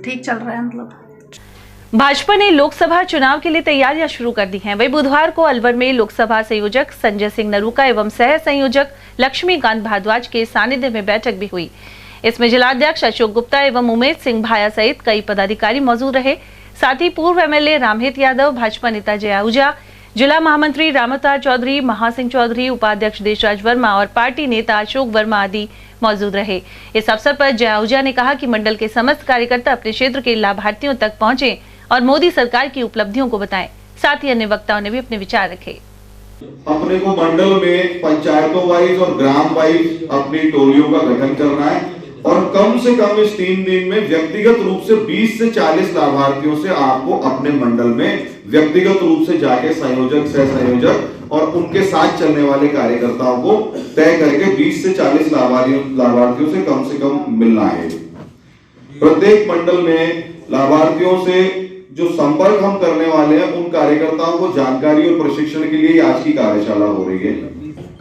Speaker 19: ठीक चल रहा है। मतलब
Speaker 2: भाजपा ने लोकसभा चुनाव के लिए तैयारियां शुरू कर दी हैं। वही बुधवार को अलवर में लोकसभा संयोजक संजय सिंह नरूका एवं सह संयोजक लक्ष्मीकांत भारद्वाज के सानिध्य में बैठक भी हुई। इसमें जिलाध्यक्ष अशोक गुप्ता एवं उमेश सिंह भाया सहित कई पदाधिकारी मौजूद रहे। साथ ही पूर्व एमएलए रामहित यादव, भाजपा नेता जय आहूजा, जिला महामंत्री रामअवतार चौधरी, महासिंह चौधरी, उपाध्यक्ष देशराज वर्मा और पार्टी नेता अशोक वर्मा आदि मौजूद रहे। इस अवसर पर जय आहूजा ने कहा कि मंडल के समस्त कार्यकर्ता अपने क्षेत्र के लाभार्थियों तक पहुंचे और मोदी सरकार की उपलब्धियों को बताएं। साथ ही अन्य वक्ताओं ने भी अपने विचार रखे।
Speaker 20: अपने को मंडल में पंचायतों वाइज और ग्राम वाइज अपनी टोलियों का गठन करना है और कम से कम इस 3 दिन में व्यक्तिगत रूप से 20 से 40 लाभार्थियों से आपको अपने मंडल में व्यक्तिगत रूप से जाके संयोजक, सह संयोजक और उनके साथ चलने वाले कार्यकर्ताओं को तय करके 20 से 40 लाभार्थियों से कम मिलना है। प्रत्येक मंडल में लाभार्थियों से जो संपर्क हम करने वाले हैं, उन कार्यकर्ताओं को जानकारी और प्रशिक्षण के लिए आज की कार्यशाला हो रही है।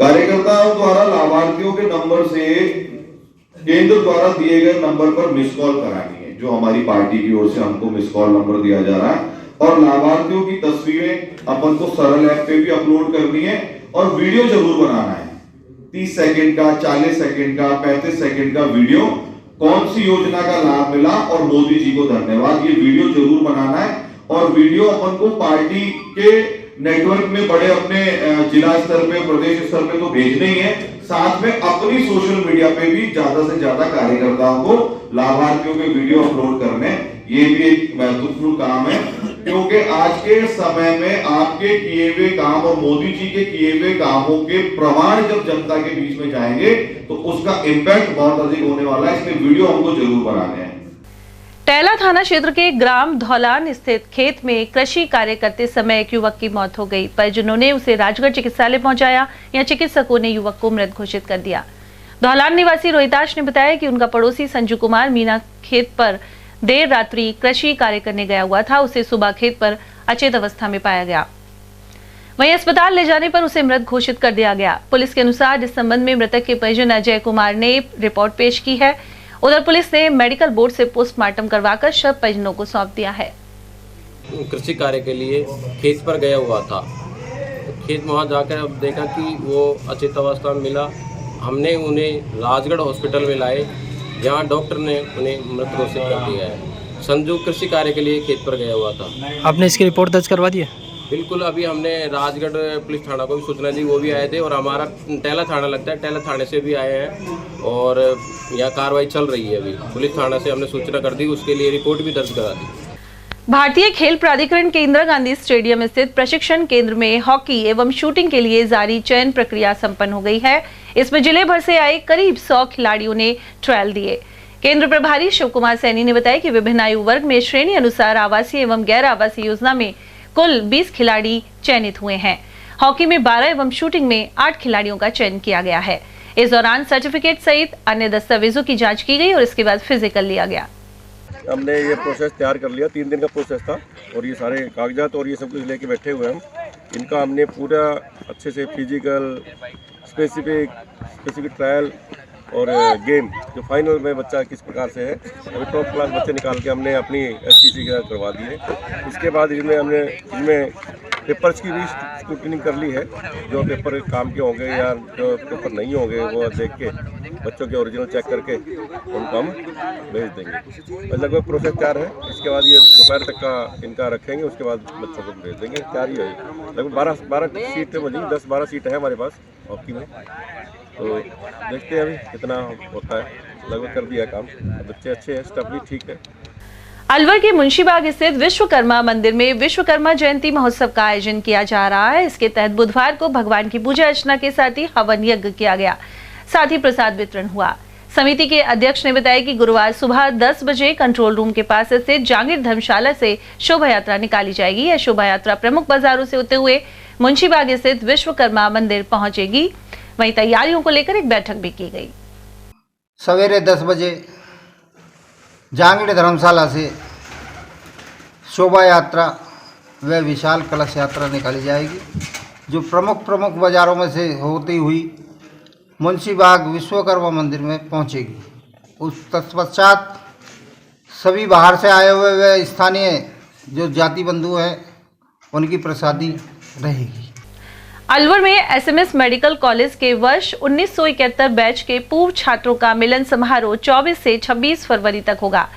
Speaker 20: कार्यकर्ताओं द्वारा लाभार्थियों के नंबर से केंद्र द्वारा दिए गए नंबर पर मिस कॉल करानी है, जो हमारी पार्टी की ओर से हमको मिस कॉल नंबर दिया जा रहा है। और लाभार्थियों की तस्वीरें अपन को सरल ऐप पे भी अपलोड करनी है और वीडियो जरूर बनाना है। 30 सेकंड का, 40 सेकंड का, 35 सेकंड का वीडियो, कौन सी योजना का लाभ मिला और मोदी जी को धन्यवाद, ये वीडियो जरूर बनाना है। और वीडियो अपन को पार्टी के नेटवर्क में बड़े अपने जिला स्तर पे, प्रदेश स्तर पे तो भेजने ही है, साथ में अपनी सोशल मीडिया पे भी ज्यादा से ज्यादा कार्यकर्ताओं को लाभार्थियों के वीडियो अपलोड करने, ये भी एक महत्वपूर्ण काम है। क्योंकि आज के समय में आपके किए हुए काम और मोदी जी के किए हुए कामों के प्रमाण जब जनता के बीच में जाएंगे तो उसका इंपैक्ट बहुत अधिक होने वाला है। इसमें वीडियो हमको जरूर बनाने हैं।
Speaker 2: टैला थाना क्षेत्र के ग्राम धौलान स्थित खेत में कृषि कार्य करते समय एक युवक की मौत हो गई। परिजनों ने उसे राजगढ़ चिकित्सालय पहुंचाया। यहां चिकित्सकों ने युवक को मृत घोषित कर दिया। धौलान निवासी रोहिताश ने बताया कि उनका पड़ोसी संजू कुमार मीना खेत पर देर रात्रि कृषि कार्य करने गया हुआ था। उसे सुबह खेत पर अचेत अवस्था में पाया गया। वहीं अस्पताल ले जाने पर उसे मृत घोषित कर दिया गया। पुलिस के अनुसार इस संबंध में मृतक के परिजन अजय कुमार ने रिपोर्ट पेश की है। उधर पुलिस ने मेडिकल बोर्ड से पोस्टमार्टम करवाकर शव परिजनों को सौंप दिया है।
Speaker 21: कृषि कार्य के लिए खेत पर गया हुआ था, तो खेत में वहाँ जाकर अब देखा कि वो अचेत अवस्था में मिला। हमने उन्हें राजगढ़ हॉस्पिटल में लाए, जहाँ डॉक्टर ने उन्हें मृत घोषित कर दिया है। संजू कृषि कार्य के लिए खेत पर गया हुआ था।
Speaker 22: आपने इसकी रिपोर्ट दर्ज करवा दी है?
Speaker 21: बिल्कुल, अभी हमने राजगढ़ पुलिस थाना को भी सूचना दी, वो भी आए थे, और हमारा टैला थाना लगता है, टैला थाने से भी आए हैं और यहाँ कार्रवाई चल रही है। अभी पुलिस थाना से हमने सूचना कर दी, उसके लिए रिपोर्ट भी दर्ज करा दी।
Speaker 2: भारतीय खेल प्राधिकरण के इंदिरा गांधी स्टेडियम स्थित प्रशिक्षण केंद्र में हॉकी एवं शूटिंग के लिए जारी चयन प्रक्रिया संपन्न हो गई है। इसमें जिले भर से आए करीब 100 खिलाड़ियों ने ट्रायल दिए। केंद्र प्रभारी शिव कुमार सैनी ने बताया कि विभिन्न आयु वर्ग में श्रेणी अनुसार आवासीय एवं गैर आवासीय योजना में कुल 20 खिलाड़ी चयनित हुए हैं। हॉकी में 12 एवं शूटिंग में 8 खिलाड़ियों का चयन किया गया है। इस दौरान सर्टिफिकेट सहित अन्य दस्तावेजों की जांच की गई और इसके बाद फिजिकल लिया गया।
Speaker 23: हमने ये प्रोसेस तैयार कर लिया, 3 दिन का प्रोसेस था और ये सारे कागजात और ये सब कुछ लेके बैठे हुए हम। इनका हमने पूरा अच्छे से फिजिकल, स्पेसिफिक ट्रायल और गेम जो फाइनल में बच्चा किस प्रकार से है, अभी टॉप क्लास बच्चे निकाल के हमने अपनी STC करवा दी है। इसके बाद इनमें पेपर्स की भी स्क्रूटनिंग कर ली है। जो पेपर काम के होंगे या जो पेपर नहीं होंगे वो देख के बच्चों के ओरिजिनल चेक करके उनको हम भेज देंगे। लगभग प्रोसेस तैयार है। इसके बाद ये दोपहर तक का इनका रखेंगे, उसके बाद बच्चों को भेज देंगे। तैयारी है। लगभग 12 सीटें बनी, 10-12 सीटें हैं हमारे पास हॉकी में। तो देखते हैं अभी कितना होता है, लगभग कर दिया काम। बच्चे अच्छे हैं, स्टाफ भी ठीक है।
Speaker 2: अलवर के मुंशीबाग स्थित विश्वकर्मा मंदिर में विश्वकर्मा जयंती महोत्सव का आयोजन किया जा रहा है। इसके तहत बुधवार को भगवान की पूजा अर्चना के साथ ही हवन यज्ञ किया गया, साथ ही प्रसाद वितरण हुआ। समिति के अध्यक्ष ने बताया कि गुरुवार सुबह 10 बजे कंट्रोल रूम के पास स्थित जांगीर धर्मशाला से शोभा यात्रा निकाली जाएगी। यह शोभा यात्रा प्रमुख बाजारों से होते हुए मुंशीबाग स्थित विश्वकर्मा मंदिर पहुंचेगी। वहीं तैयारियों को लेकर एक बैठक भी की गई।
Speaker 1: सवेरे 10 बजे जांगीर धर्मशाला से शोभा यात्रा व विशाल कलश यात्रा निकाली जाएगी, जो प्रमुख बाजारों में से होती हुई मुंशीबाग विश्वकर्मा मंदिर में पहुंचेगी। उस तत्पश्चात सभी बाहर से आए हुए व स्थानीय जो जाति बंधु हैं उनकी प्रसादी रहेगी।
Speaker 2: अलवर में एसएमएस मेडिकल कॉलेज के वर्ष 1971 बैच के पूर्व छात्रों का मिलन समारोह 24 से 26 फरवरी तक होगा।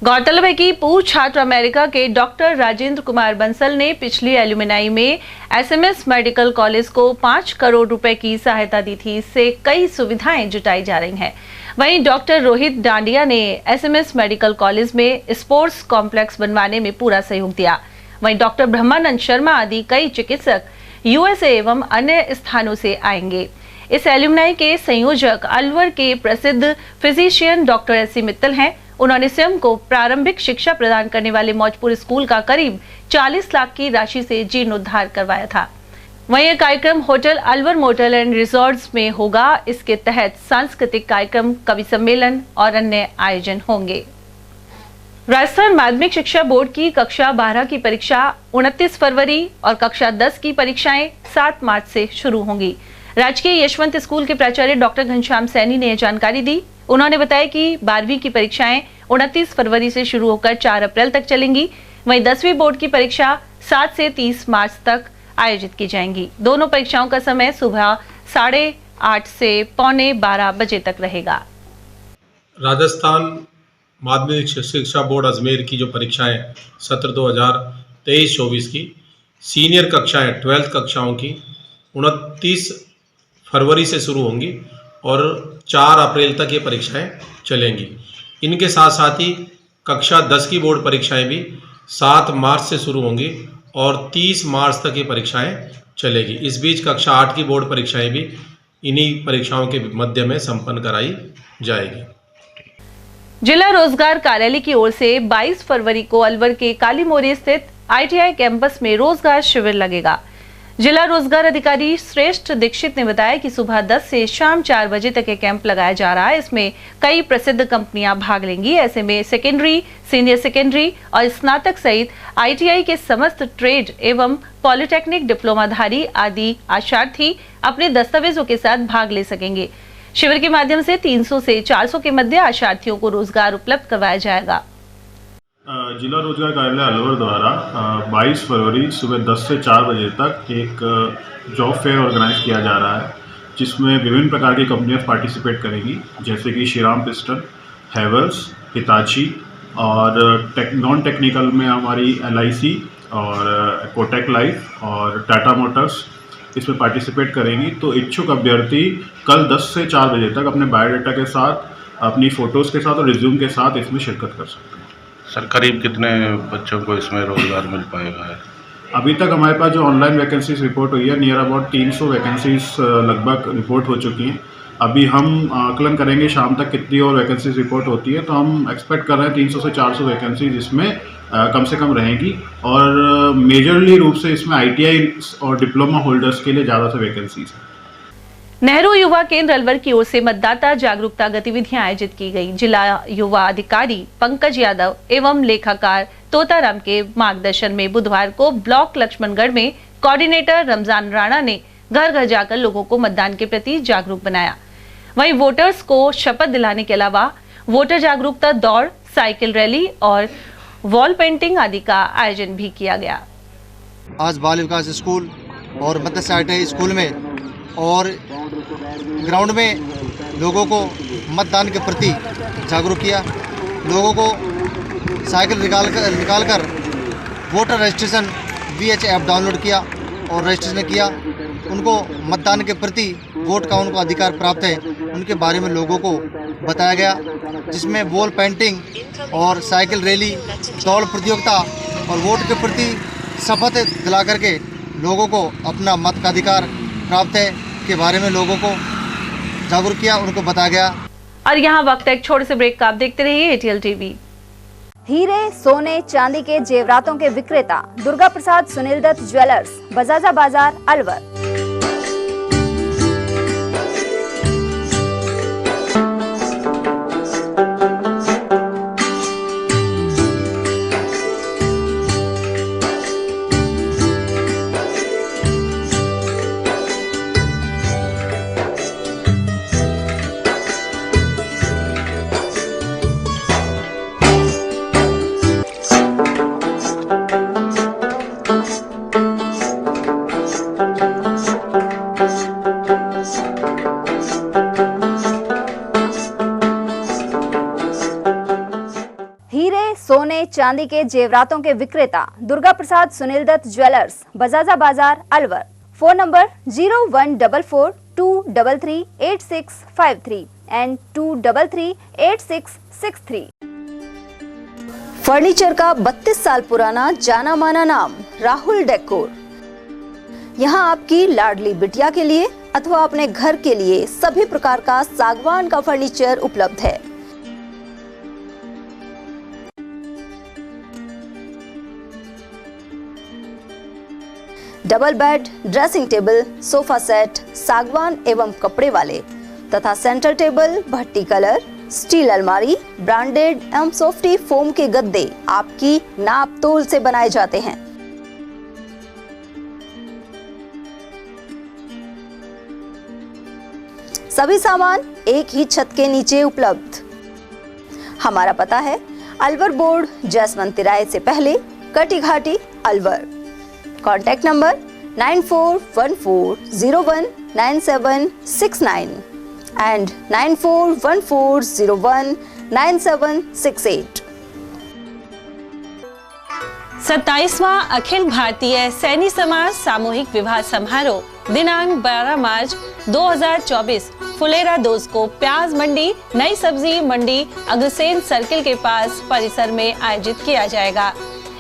Speaker 2: गौरतलब है कि पूर्व छात्र अमेरिका के डॉक्टर राजेंद्र कुमार बंसल ने पिछली एल्यूमिनाई में एसएमएस मेडिकल कॉलेज को 5 करोड़ रुपए की सहायता दी थी। इससे कई सुविधाएं जुटाई जा रही हैं। वहीं डॉक्टर रोहित डांडिया ने एसएमएस मेडिकल कॉलेज में स्पोर्ट्स कॉम्प्लेक्स बनवाने में पूरा सहयोग दिया। वहीं डॉक्टर ब्रह्मानंद शर्मा आदि कई चिकित्सक यूएसए एवं अन्य स्थानों से आएंगे। इस एल्यूमिनाई के संयोजक अलवर के प्रसिद्ध फिजिशियन डॉक्टर एस.सी. मित्तल हैं। उन्होंने स्वयं को प्रारंभिक शिक्षा प्रदान करने वाले मौजपुर स्कूल का करीब 40 लाख की राशि से जीर्णोद्धार करवाया था। वहीं यह कार्यक्रम hotel Alwar motel and resorts में होगा। इसके तहत सांस्कृतिक कार्यक्रम, कवि सम्मेलन और अन्य आयोजन होंगे। राजस्थान माध्यमिक शिक्षा बोर्ड की कक्षा 12 की परीक्षा 29 फरवरी और कक्षा 10 की परीक्षाएं 7 मार्च से शुरू होंगी। राजकीय यशवंत स्कूल के प्राचार्य डॉक्टर घनश्याम सैनी ने यह जानकारी दी। उन्होंने बताया कि 12वीं की परीक्षाएं 29 फरवरी से शुरू होकर 4 अप्रैल तक चलेंगी। वहीं 10वीं बोर्ड की परीक्षा 7 से 30 मार्च तक आयोजित की जाएंगी। दोनों परीक्षाओं का समय सुबह 8:30 से 11:15 बजे तक रहेगा।
Speaker 3: राजस्थान माध्यमिक शिक्षा बोर्ड अजमेर की जो परीक्षाएं सत्र 2023-24 की सीनियर कक्षाएं 12th कक्षाओं की 29 फरवरी से शुरू होंगी और 4 अप्रैल तक ये परीक्षाएं चलेंगी। इनके साथ साथ ही कक्षा 10 की बोर्ड परीक्षाएं भी 7 मार्च से शुरू होंगी और 30 मार्च तक ये परीक्षाएं चलेगी। इस बीच कक्षा 8 की बोर्ड परीक्षाएं भी इन्हीं परीक्षाओं के मध्य में संपन्न कराई जाएगी।
Speaker 2: जिला रोजगार कार्यालय की ओर से 22 फरवरी को अलवर के काली मोरी स्थित आईटीआई कैंपस में रोजगार शिविर लगेगा। जिला रोजगार अधिकारी श्रेष्ठ दीक्षित ने बताया कि सुबह 10 से शाम 4 बजे तक ये कैंप लगाया जा रहा है। इसमें कई प्रसिद्ध कंपनियां भाग लेंगी। ऐसे में सेकेंडरी, सीनियर सेकेंडरी और स्नातक सहित आईटीआई के समस्त ट्रेड एवं पॉलिटेक्निक डिप्लोमाधारी आदि आशार्थी अपने दस्तावेजों के साथ भाग ले सकेंगे। शिविर के माध्यम से 300 से 400 के मध्य आशार्थियों को रोजगार उपलब्ध करवाया जाएगा।
Speaker 5: जिला रोजगार कार्यालय अलवर द्वारा 22 फरवरी सुबह 10 से 4 बजे तक एक जॉब फेयर ऑर्गेनाइज किया जा रहा है, जिसमें विभिन्न प्रकार की कंपनियां पार्टिसिपेट करेंगी, जैसे कि श्रीराम पिस्टन, हैवेल्स, हिताची और नॉन टेक्निकल में हमारी LIC और कोटेक लाइफ और टाटा मोटर्स इसमें पार्टिसिपेट करेंगी। तो इच्छुक अभ्यर्थी कल 10 से 4 बजे तक अपने बायोडाटा के साथ, अपनी फ़ोटोज़ के साथ और रिज्यूम के साथ इसमें शिरकत कर सकते हैं।
Speaker 4: सर, करीब कितने बच्चों को इसमें रोजगार मिल पाएगा?
Speaker 5: अभी तक हमारे पास जो ऑनलाइन वैकेंसीज रिपोर्ट हुई है, नियर अबाउट 300 वैकेंसीज लगभग रिपोर्ट हो चुकी हैं। अभी हम आकलन करेंगे शाम तक कितनी और वैकेंसीज रिपोर्ट होती है, तो हम एक्सपेक्ट कर रहे हैं 300 से 400 वैकेंसीज इसमें कम से कम रहेंगी और मेजरली रूप से इसमें ITI और डिप्लोमा होल्डर्स के लिए ज़्यादा से वैकेंसीज हैं।
Speaker 2: नेहरू युवा केंद्र अलवर की ओर से मतदाता जागरूकता गतिविधियां आयोजित की गई। जिला युवा अधिकारी पंकज यादव एवं लेखाकार तोताराम के मार्गदर्शन में बुधवार को ब्लॉक लक्ष्मणगढ़ में कोऑर्डिनेटर रमजान राणा ने घर घर जाकर लोगों को मतदान के प्रति जागरूक बनाया। वहीं वोटर्स को शपथ दिलाने के अलावा वोटर जागरूकता दौड़, साइकिल रैली और वॉल पेंटिंग आदि का आयोजन भी किया गया।
Speaker 24: आज बाल विकास स्कूल और मत्स्य ITI स्कूल में और ग्राउंड में लोगों को मतदान के प्रति जागरूक किया। लोगों को साइकिल निकाल कर voter registration VH app download किया और रजिस्ट्रेशन किया उनको मतदान के प्रति वोट का उनको अधिकार प्राप्त है उनके बारे में लोगों को बताया गया, जिसमें वॉल पेंटिंग और साइकिल रैली, दौड़ प्रतियोगिता और वोट के प्रति शपथ दिला करके लोगों को अपना मत का अधिकार प्राप्त है के बारे में लोगों को जागरूक किया, उनको बताया गया।
Speaker 2: और यहाँ वक्त है एक छोटे से ब्रेक का, आप देखते रहिए ATL TV।
Speaker 6: हीरे, सोने, चांदी के जेवरातों के विक्रेता दुर्गा प्रसाद सुनील दत्त ज्वेलर्स, बजाजा बाजार, अलवर। सोने चांदी के जेवरातों के विक्रेता दुर्गा प्रसाद सुनील दत्त ज्वेलर्स, बजाजा बाजार, Alwar. Phone number 0144233863 and 2338663। Furniture का 32 साल पुराना जाना माना नाम राहुल डेकोर। यहाँ आपकी लाडली बिटिया के लिए अथवा अपने घर के लिए सभी प्रकार का सागवान का फर्नीचर उपलब्ध है। Double bed, dressing table, sofa set सागवान एवं कपड़े वाले तथा सेंटर टेबल, भट्टी कलर, स्टील अलमारी, ब्रांडेड एवं सॉफ्टी फोम के गद्दे आपकी नाप तोल से बनाए जाते हैं। सभी सामान एक ही छत के नीचे उपलब्ध। हमारा पता है अलवर बोर्ड, जसवंत तिराहे से पहले, Kati Ghati, Alwar. Contact number 9414019769 and 9414019768।
Speaker 2: 27वां अखिल भारतीय सैनी समाज सामूहिक विवाह समारोह दिनांक 12 मार्च 2024 फुलेरा दोस्त को प्याज मंडी, नई सब्जी मंडी, अग्रसेन सर्किल के पास परिसर में आयोजित किया जाएगा।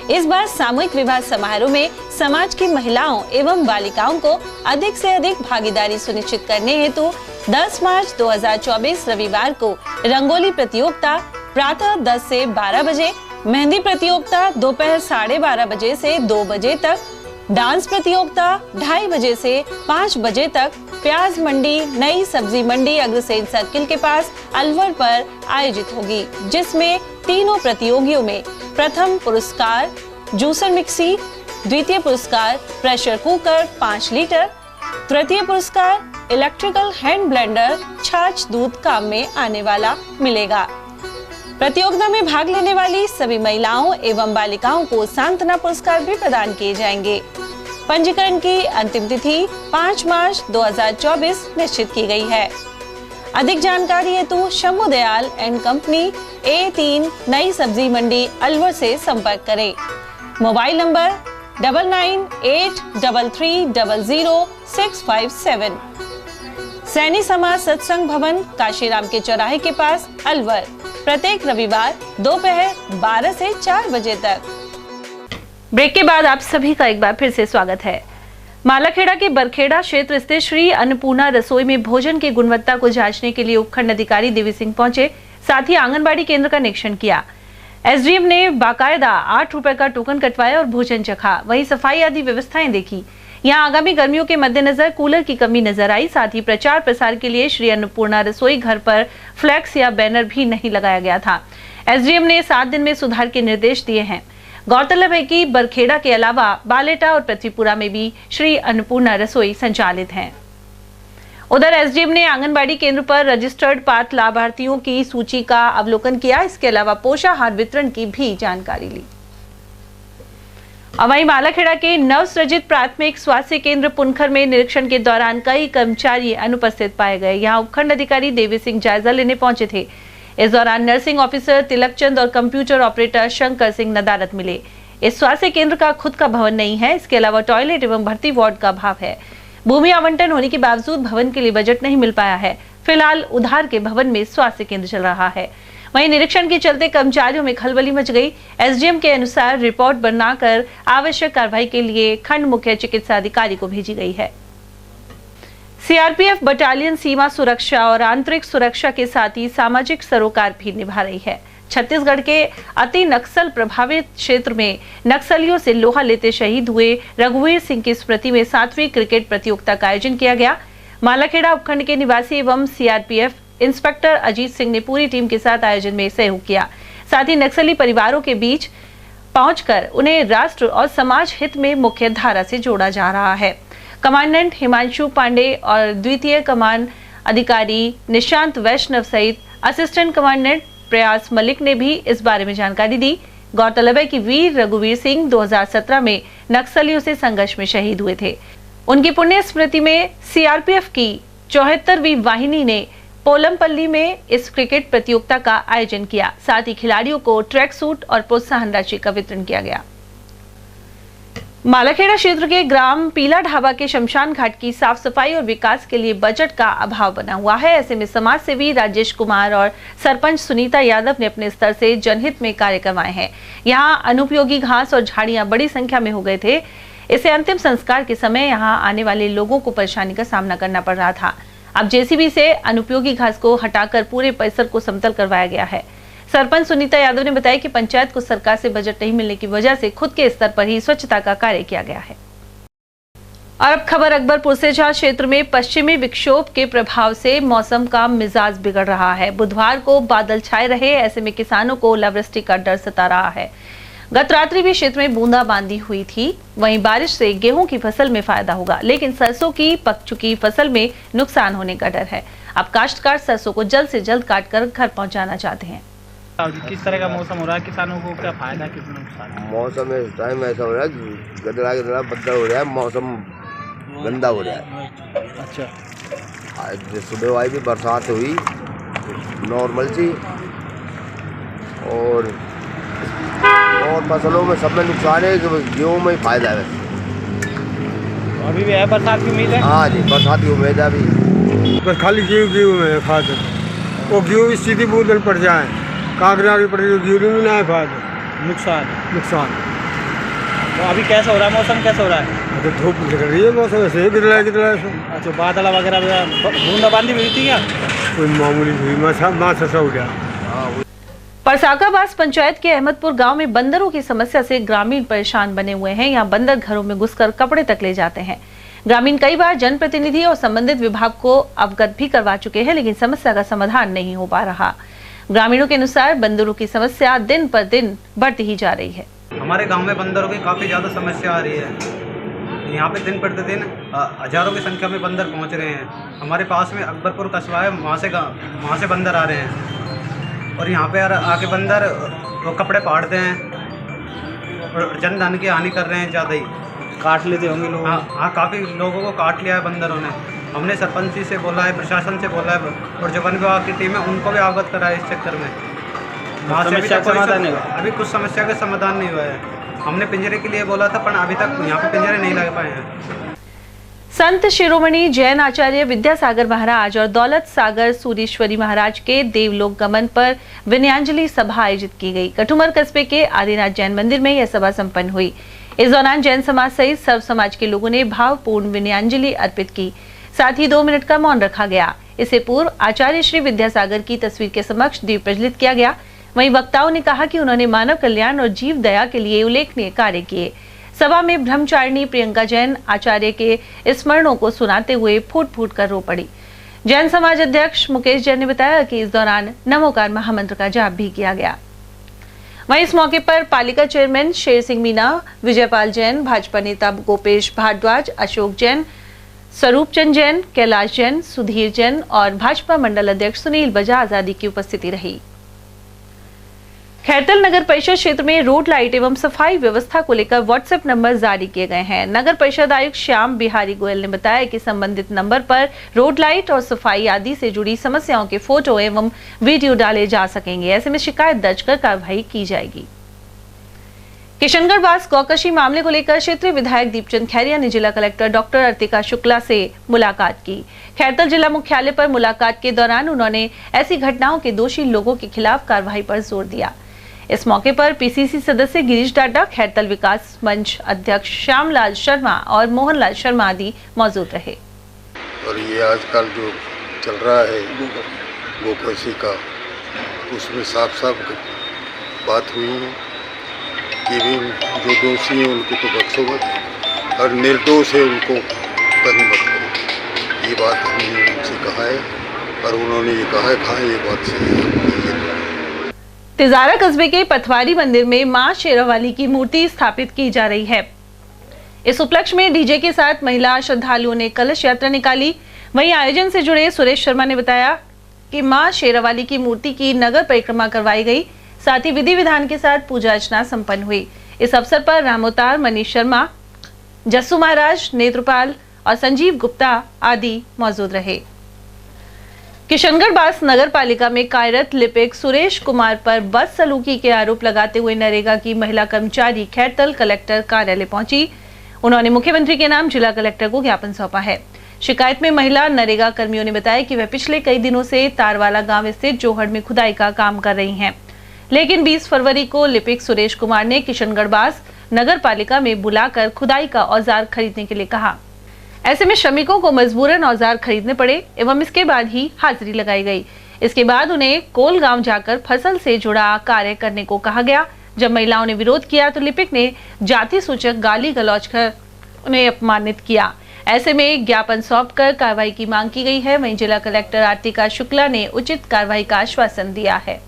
Speaker 2: इस बार सामूहिक विवाह समारोह में समाज की महिलाओं एवं बालिकाओं को अधिक से अधिक भागीदारी सुनिश्चित करने हेतु 10 मार्च 2024 रविवार को रंगोली प्रतियोगिता प्रातः 10 से 12 बजे, मेहंदी प्रतियोगिता दोपहर 12:30 बजे से 2 बजे तक, डांस प्रतियोगिता 2:30 बजे से 5 बजे तक प्याज मंडी, नई सब्जी मंडी अग्रसेन सर्किल के पास अलवर पर आयोजित होगी, जिसमें तीनों प्रतियोगियों में प्रथम पुरस्कार जूसर मिक्सी, द्वितीय पुरस्कार प्रेशर कुकर 5 लीटर, तृतीय पुरस्कार इलेक्ट्रिकल हैंड ब्लेंडर छाछ दूध काम में आने वाला मिलेगा। प्रतियोगिता में भाग लेने वाली सभी महिलाओं एवं बालिकाओं को सांत्वना पुरस्कार भी प्रदान किए जाएंगे। पंजीकरण की अंतिम तिथि 5 मार्च 2024 निश्चित की गई है। अधिक जानकारी हेतु Shambhu Dayal and company A3 नई सब्जी मंडी अलवर से संपर्क करें। Mobile number 9983300657। सैनी समाज सत्संग भवन काशीराम के चौराहे के पास अलवर, प्रत्येक रविवार दोपहर 12 से 4 बजे तक। ब्रेक के बाद आप सभी का एक बार फिर से स्वागत है। मालाखेड़ा के बरखेड़ा क्षेत्र स्थित श्री अन्नपूर्णा रसोई में भोजन की गुणवत्ता को जांचने के लिए उपखंड अधिकारी देवी सिंह पहुंचे, साथ ही आंगनबाड़ी केंद्र का निरीक्षण किया। एसडीएम ने बाकायदा 8 रुपए का टोकन कटवाया और भोजन चखा, वहीं सफाई आदि व्यवस्थाएं देखी। यहाँ आगामी गर्मियों के मद्देनजर कूलर की कमी नजर आई। साथ ही प्रचार प्रसार के लिए श्री अन्नपूर्णा रसोई घर पर फ्लैक्स या बैनर भी नहीं लगाया गया था। एसडीएम ने 7 दिन में सुधार के निर्देश दिए हैं। गौरतलब है कि बरखेड़ा के अलावा बालेटा और पृथ्वीपुरा में भी श्री अन्नपूर्णा रसोई संचालित हैं। उधर एसडीएम ने आंगनबाड़ी केंद्र पर रजिस्टर्ड पात्र लाभार्थियों की सूची का अवलोकन किया। इसके अलावा पोषाहार वितरण की भी जानकारी ली। वहीं मालाखेड़ा के नवसृजित प्राथमिक स्वास्थ्य केंद्र पुनखर में निरीक्षण के दौरान कई कर्मचारी अनुपस्थित पाए गए। यहाँ उपखंड अधिकारी देवी सिंह जायजा लेने पहुंचे थे। इस दौरान नर्सिंग ऑफिसर तिलकचंद और कंप्यूटर ऑपरेटर शंकर सिंह नदारद मिले। इस स्वास्थ्य केंद्र का खुद का भवन नहीं है। इसके अलावा टॉयलेट एवं भर्ती वार्ड का अभाव है। भूमि आवंटन होने के बावजूद भवन के लिए बजट नहीं मिल पाया है। फिलहाल उधार के भवन में स्वास्थ्य केंद्र चल रहा है। वहीं निरीक्षण के चलते कर्मचारियों में खलबली मच गई। एसडीएम के अनुसार रिपोर्ट बनाकर आवश्यक कार्रवाई के लिए खंड मुख्य चिकित्सा अधिकारी को भेजी गई है। सीआरपीएफ बटालियन सीमा सुरक्षा और आंतरिक सुरक्षा के साथ ही सामाजिक सरोकार भी निभा रही है। छत्तीसगढ़ के अति नक्सल प्रभावित क्षेत्र में नक्सलियों से लोहा लेते शहीद हुए रघुवीर सिंह की स्मृति में 7वीं क्रिकेट प्रतियोगिता का आयोजन किया गया। मालाखेड़ा उपखंड के निवासी एवं सीआरपीएफ इंस्पेक्टर अजीत सिंह ने पूरी टीम के साथ आयोजन में सहयोग किया। साथ ही नक्सली परिवारों के बीच पहुंचकर उन्हें राष्ट्र और समाज हित में मुख्य धारा से जोड़ा जा रहा है। कमांडेंट हिमांशु पांडे और द्वितीय कमान अधिकारी निशांत वैष्णव सहित असिस्टेंट कमांडेंट प्रयास मलिक ने भी इस बारे में जानकारी दी। गौरतलब है कि वीर रघुवीर सिंह 2017 में नक्सलियों से संघर्ष में शहीद हुए थे। उनकी पुण्य स्मृति में सीआरपीएफ की 74वीं वाहिनी ने पोलमपल्ली में इस क्रिकेट प्रतियोगिता का आयोजन किया। साथ ही खिलाड़ियों को ट्रैक सूट और प्रोत्साहन राशि का वितरण किया गया। मालाखेड़ा क्षेत्र के ग्राम पीला ढाबा के शमशान घाट की साफ सफाई और विकास के लिए बजट का अभाव बना हुआ है। ऐसे में समाज सेवी राजेश कुमार और सरपंच सुनीता यादव ने अपने स्तर से जनहित में कार्य करवाए हैं। यहां अनुपयोगी घास और झाड़ियां बड़ी संख्या में हो गए थे। इसे अंतिम संस्कार के समय यहां आने वाले लोगों को परेशानी का सामना करना पड़ रहा था। अब जेसीबी से अनुपयोगी घास को हटाकर पूरे परिसर को समतल करवाया गया है। सरपंच सुनीता यादव ने बताया कि पंचायत को सरकार से बजट नहीं मिलने की वजह से खुद के स्तर पर ही स्वच्छता का कार्य किया गया है। और अब खबर अकबरपुर से, जहां क्षेत्र में पश्चिमी विक्षोभ के प्रभाव से मौसम का मिजाज बिगड़ रहा है। बुधवार को बादल छाए रहे, ऐसे में किसानों को ओलावृष्टि का डर सता रहा है। गत रात्रि भी क्षेत्र में बूंदाबांदी हुई थी। वहीं बारिश से गेहूं की फसल में फायदा होगा, लेकिन सरसों की पक चुकी फसल में नुकसान होने का डर है। अब काश्तकार सरसों को जल्द से जल्द काटकर घर पहुंचाना चाहते हैं।
Speaker 22: किस तरह का मौसम हो रहा है, किसानों को क्या फायदा कितना नुकसान?
Speaker 7: मौसम इस टाइम ऐसा हो रहा है, गदरा बदल हो रहा है, मौसम गंदा हो रहा है।
Speaker 22: अच्छा,
Speaker 7: आज सुबह आई भी बरसात हुई नॉर्मल सी, और फसलों में सब में नुकसान है, गेहूँ में फायदा है।
Speaker 22: अभी भी है बरसात की उम्मीद है?
Speaker 7: हाँ जी, बरसात की उम्मीद है अभी।
Speaker 8: बस खाली गेहूँ में खाद, वो गेहूँ सीधी बूंदल पड़ जाए, कागजा भी पड़ जाए, गेहूँ में ना खाद, नुकसान।
Speaker 22: तो अभी कैसा हो रहा है मौसम, कैसा हो रहा है?
Speaker 8: तो धूप निकल रही है, मौसम ऐसे ही गिर रहा है।
Speaker 22: अच्छा, बादल वगैरह बूंदाबांदी भी हुई थी क्या?
Speaker 8: कोई मामूली हुई, माथा सा हो गया।
Speaker 2: परसाकाबास पंचायत के अहमदपुर गांव में बंदरों की समस्या से ग्रामीण परेशान बने हुए हैं। यहां बंदर घरों में घुसकर कपड़े तक ले जाते हैं। ग्रामीण कई बार जनप्रतिनिधि और संबंधित विभाग को अवगत भी करवा चुके हैं, लेकिन समस्या का समाधान नहीं हो पा रहा। ग्रामीणों के अनुसार बंदरों की समस्या दिन पर दिन बढ़ती ही जा रही है।
Speaker 9: हमारे गाँव में बंदरों की काफ़ी ज़्यादा समस्या आ रही है। यहाँ पे दिन प्रतिदिन हजारों की संख्या में बंदर पहुँच रहे हैं। हमारे पास में अकबरपुर कस्बा है, वहाँ से बंदर आ रहे हैं, और यहाँ पे आके बंदर वो कपड़े फाड़ते हैं और जन धन की हानि कर रहे हैं, ज़्यादा ही
Speaker 22: काट लेते होंगे लोग।
Speaker 9: हाँ, काफ़ी लोगों को काट लिया है बंदरों ने। हमने सरपंच जी से बोला है, प्रशासन से बोला है, और जो वन विभाग की टीम है उनको भी अवगत करा है इस चक्कर में। वहाँ से अभी कुछ समस्या का समाधान नहीं हुआ है। हमने पिंजरे के लिए बोला था, पर अभी तक यहाँ पे पिंजरे नहीं लग पाए हैं।
Speaker 2: संत शिरोमणि जैन आचार्य विद्यासागर महाराज और दौलत सागर सूरीश्वरी महाराज के देवलोक गमन पर विनयांजलि सभा आयोजित की गई। कठुमर कस्बे के आदिनाथ जैन मंदिर में यह सभा संपन्न हुई। इस दौरान जैन समाज सहित सर्व समाज के लोगों ने भावपूर्ण विनयांजलि अर्पित की। साथ ही 2 मिनट का मौन रखा गया। इससे पूर्व आचार्य श्री विद्यासागर की तस्वीर के समक्ष दीप प्रज्वलित किया गया। वहीं वक्ताओं ने कहा कि उन्होंने मानव कल्याण और जीव दया के लिए उल्लेखनीय कार्य किए। सभा में ब्रह्मचारिणी प्रियंका जैन आचार्य के स्मरणों को सुनाते हुए फूट फूट कर रो पड़ी। जैन समाज अध्यक्ष मुकेश जैन ने बताया कि इस दौरान नमोकार महामंत्र का जाप भी किया गया। वहीं इस मौके पर पालिका चेयरमैन शेर सिंह मीना, विजयपाल जैन, भाजपा नेता गोपेश भारद्वाज, अशोक जैन, स्वरूप चंद जैन, कैलाश जैन, सुधीर जैन और भाजपा मंडल अध्यक्ष सुनील बजाज आदि की उपस्थिति रही। खैरतल नगर परिषद क्षेत्र में रोड लाइट एवं सफाई व्यवस्था को लेकर व्हाट्सएप नंबर जारी किए गए हैं। नगर परिषद आयुक्त श्याम बिहारी गोयल ने बताया कि संबंधित नंबर पर रोड लाइट और सफाई आदि से जुड़ी समस्याओं के फोटो एवं वीडियो डाले जा सकेंगे। ऐसे में शिकायत दर्ज कर कार्रवाई की जाएगी। किशनगढ़ बास गौकशी मामले को लेकर क्षेत्रीय विधायक दीपचंद खैरिया ने जिला कलेक्टर डॉक्टर अर्तिका शुक्ला से मुलाकात की। खैरतल जिला मुख्यालय पर मुलाकात के दौरान उन्होंने ऐसी घटनाओं के दोषी लोगों के खिलाफ कार्रवाई पर जोर दिया। इस मौके पर पीसीसी सदस्य गिरीश डाडा, खैरतल विकास मंच अध्यक्ष श्यामलाल शर्मा और मोहनलाल शर्मा आदि मौजूद रहे।
Speaker 10: और ये आजकल जो चल रहा है गौकशी का, उसमें साफ साफ बात हुई है कि भी जो दोषी हैं उनको तो बख्शो मत और निर्दोष है उनको कहीं मत करो। ये बात हमने उनसे कहा है और उन्होंने ये कहा है, कहा ये बात सही है।
Speaker 2: तिजारा कस्बे के पथवारी मंदिर में मां शेरावाली की मूर्ति स्थापित की जा रही है। इस उपलक्ष्य में डीजे के साथ महिला श्रद्धालुओं ने कलश यात्रा निकाली। वहीं आयोजन से जुड़े सुरेश शर्मा ने बताया कि मां शेरावाली की मूर्ति की नगर परिक्रमा करवाई गई, साथ ही विधि विधान के साथ पूजा अर्चना संपन्न हुई। इस अवसर पर रामोतार, मनीष शर्मा, जस्सू महाराज, नेत्रपाल और संजीव गुप्ता आदि मौजूद रहे। किशनगढ़ बास नगर पालिका में कार्यरत लिपिक सुरेश कुमार पर बदसलूकी के आरोप लगाते हुए नरेगा की महिला कर्मचारी खैरतल कलेक्टर कार्यालय पहुंची। उन्होंने मुख्यमंत्री के नाम जिला कलेक्टर को ज्ञापन सौंपा है। शिकायत में महिला नरेगा कर्मियों ने बताया कि वह पिछले कई दिनों से तारवाला गांव स्थित जोहड़ में खुदाई का काम कर रही हैं, लेकिन 20 फरवरी को लिपिक सुरेश कुमार ने किशनगढ़ बास नगर पालिका में बुलाकर खुदाई का औजार खरीदने के लिए कहा। ऐसे में श्रमिकों को मजबूरन औजार खरीदने पड़े एवं इसके बाद ही हाजिरी लगाई गई। इसके बाद उन्हें कोल गांव जाकर फसल से जुड़ा कार्य करने को कहा गया। जब महिलाओं ने विरोध किया तो लिपिक ने जाति सूचक गाली गलौज कर उन्हें अपमानित किया। ऐसे में ज्ञापन सौंपकर कार्रवाई की मांग की गई है। वहीं जिला कलेक्टर अर्तिका शुक्ला ने उचित कार्रवाई का आश्वासन दिया है।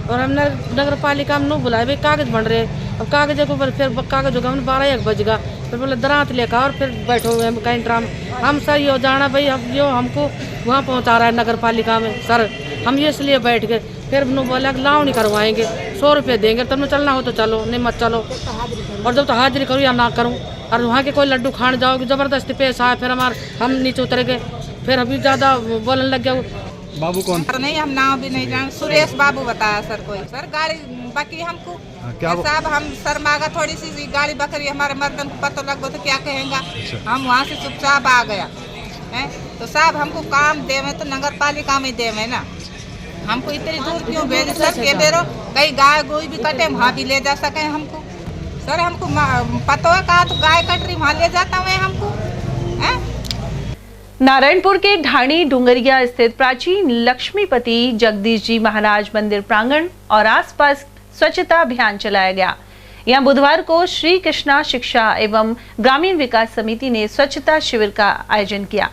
Speaker 11: और हम नगर पालिका में बुलाए भाई कागज बन रहे, अब कागज के ऊपर फिर कागज होगा 12-1 बजेगा, फिर बोले दरात लेकर और फिर बैठो हुए हम कहीं ड्राम। हम सर ये जाना भाई, हम जो हमको वहाँ पहुँचा रहा है नगर पालिका में सर, हम ये इसलिए बैठ गए। फिर बोला लाओ नहीं करवाएंगे, 100 रुपये देंगे, तब चलना हो तो चलो, नहीं मत चलो। और जब तो हाजिरी करूँ या ना करूँ, और वहाँ के कोई लड्डू खाने जाओगे ज़बरदस्ती पैसा है, फिर हम नीचे उतर गए, फिर अभी ज़्यादा बोलने लग गया।
Speaker 12: बाबू कौन?
Speaker 13: नहीं, हम नाम भी नहीं जानते। सुरेश बाबू बताया सर कोई। सर गाड़ी बाकी हमको क्या साहब, हम सर मांगा थोड़ी सी गाड़ी बकरी, हमारे मर्दन को पता लग गया तो क्या कहेंगे। हम वहाँ से चुपचाप आ गया है। तो साहब हमको काम देवे तो नगर पालिका में देवे ना, हमको इतनी दूर क्यों भेजे सर? के बेरो कहीं गाय गोई भी कटे वहाँ भी ले जा सके हमको। सर हमको पता है कहा तो गाय कट रही वहाँ ले जाता है हमको है।
Speaker 2: नारायणपुर के ढाणी डूंगरिया स्थित प्राचीन लक्ष्मीपति जगदीश जी महाराज मंदिर प्रांगण और आसपास स्वच्छता अभियान चलाया गया। यहां बुधवार को श्री कृष्णा शिक्षा एवं ग्रामीण विकास समिति ने स्वच्छता शिविर का आयोजन किया।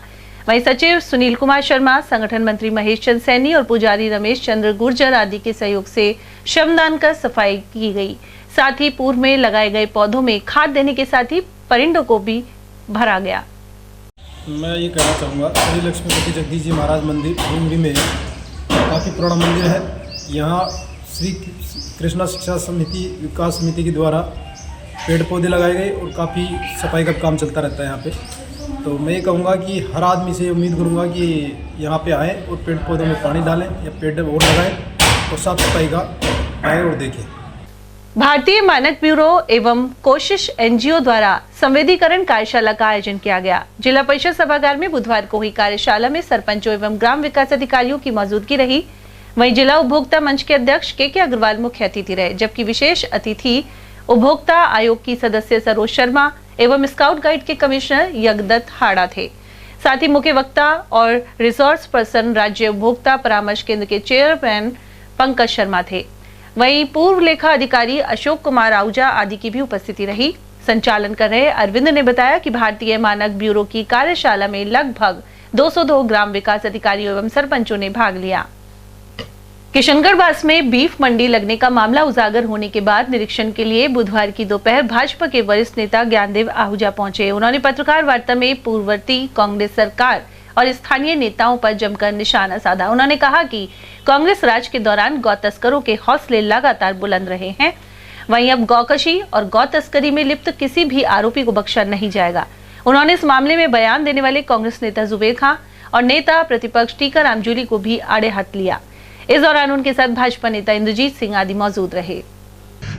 Speaker 2: वहीं सचिव सुनील कुमार शर्मा, संगठन मंत्री महेश चंद्र सैनी और पुजारी रमेश चंद्र गुर्जर आदि के सहयोग से श्रमदान कर सफाई की गई। साथ ही पूर्व में लगाए गए पौधों में खाद देने के साथ ही परिंदों को भी भरा गया।
Speaker 25: मैं ये कहना चाहूँगा, श्री लक्ष्मीपति जगदीश जी महाराज मंदिर डूंगरी में काफ़ी पुराना मंदिर है। यहाँ श्री कृष्णा शिक्षा समिति विकास समिति के द्वारा पेड़ पौधे लगाए गए और काफ़ी सफाई का काम चलता रहता है यहाँ पे। तो मैं ये कहूँगा कि हर आदमी से उम्मीद करूँगा कि यहाँ पे आएँ और पेड़ पौधों में पानी डालें या पेड़ और लगाएं और साफ सफाई का आएँ और देखें।
Speaker 2: भारतीय मानक ब्यूरो एवं कोशिश एनजीओ द्वारा संवेदीकरण कार्यशाला का आयोजन किया गया। जिला परिषद सभागार में बुधवार को हुई कार्यशाला में सरपंचों एवं ग्राम विकास अधिकारियों की मौजूदगी रही। वहीं जिला उपभोक्ता मंच के अध्यक्ष के अग्रवाल मुख्य अतिथि रहे, जबकि विशेष अतिथि उपभोक्ता आयोग की सदस्य सरोज शर्मा एवं स्काउट गाइड के कमिश्नर यज्ञदत्त हाड़ा थे। साथ ही मुख्य वक्ता और रिसोर्स पर्सन राज्य उपभोक्ता परामर्श केंद्र के चेयरमैन पंकज शर्मा थे। वहीं पूर्व लेखा अधिकारी अशोक कुमार आहूजा आदि की भी उपस्थिति रही। संचालन कर रहे अरविंद ने बताया कि भारतीय मानक ब्यूरो की कार्यशाला में लगभग 202 ग्राम विकास अधिकारियों एवं सरपंचों ने भाग लिया। किशनगढ़ बास में बीफ मंडी लगने का मामला उजागर होने के बाद निरीक्षण के लिए बुधवार की दोपहर भाजपा के वरिष्ठ नेता ज्ञानदेव आहूजा पहुंचे। उन्होंने पत्रकार वार्ता में पूर्ववर्ती कांग्रेस सरकार और स्थानीय नेताओं पर जमकर निशाना साधा। उन्होंने कहा कि कांग्रेस राज के दौरान गौ तस्करों के हौसले लगातार बुलंद रहे हैं। वहीं अब गौकशी और गौ तस्करी में लिप्त किसी भी आरोपी को बख्शा नहीं जाएगा। उन्होंने इस मामले में बयान देने वाले कांग्रेस नेता जुबेर खां और नेता प्रतिपक्ष टीकाराम जूली को भी आड़े हाथ लिया। इस दौरान उनके साथ भाजपा नेता इंद्रजीत सिंह आदि मौजूद रहे।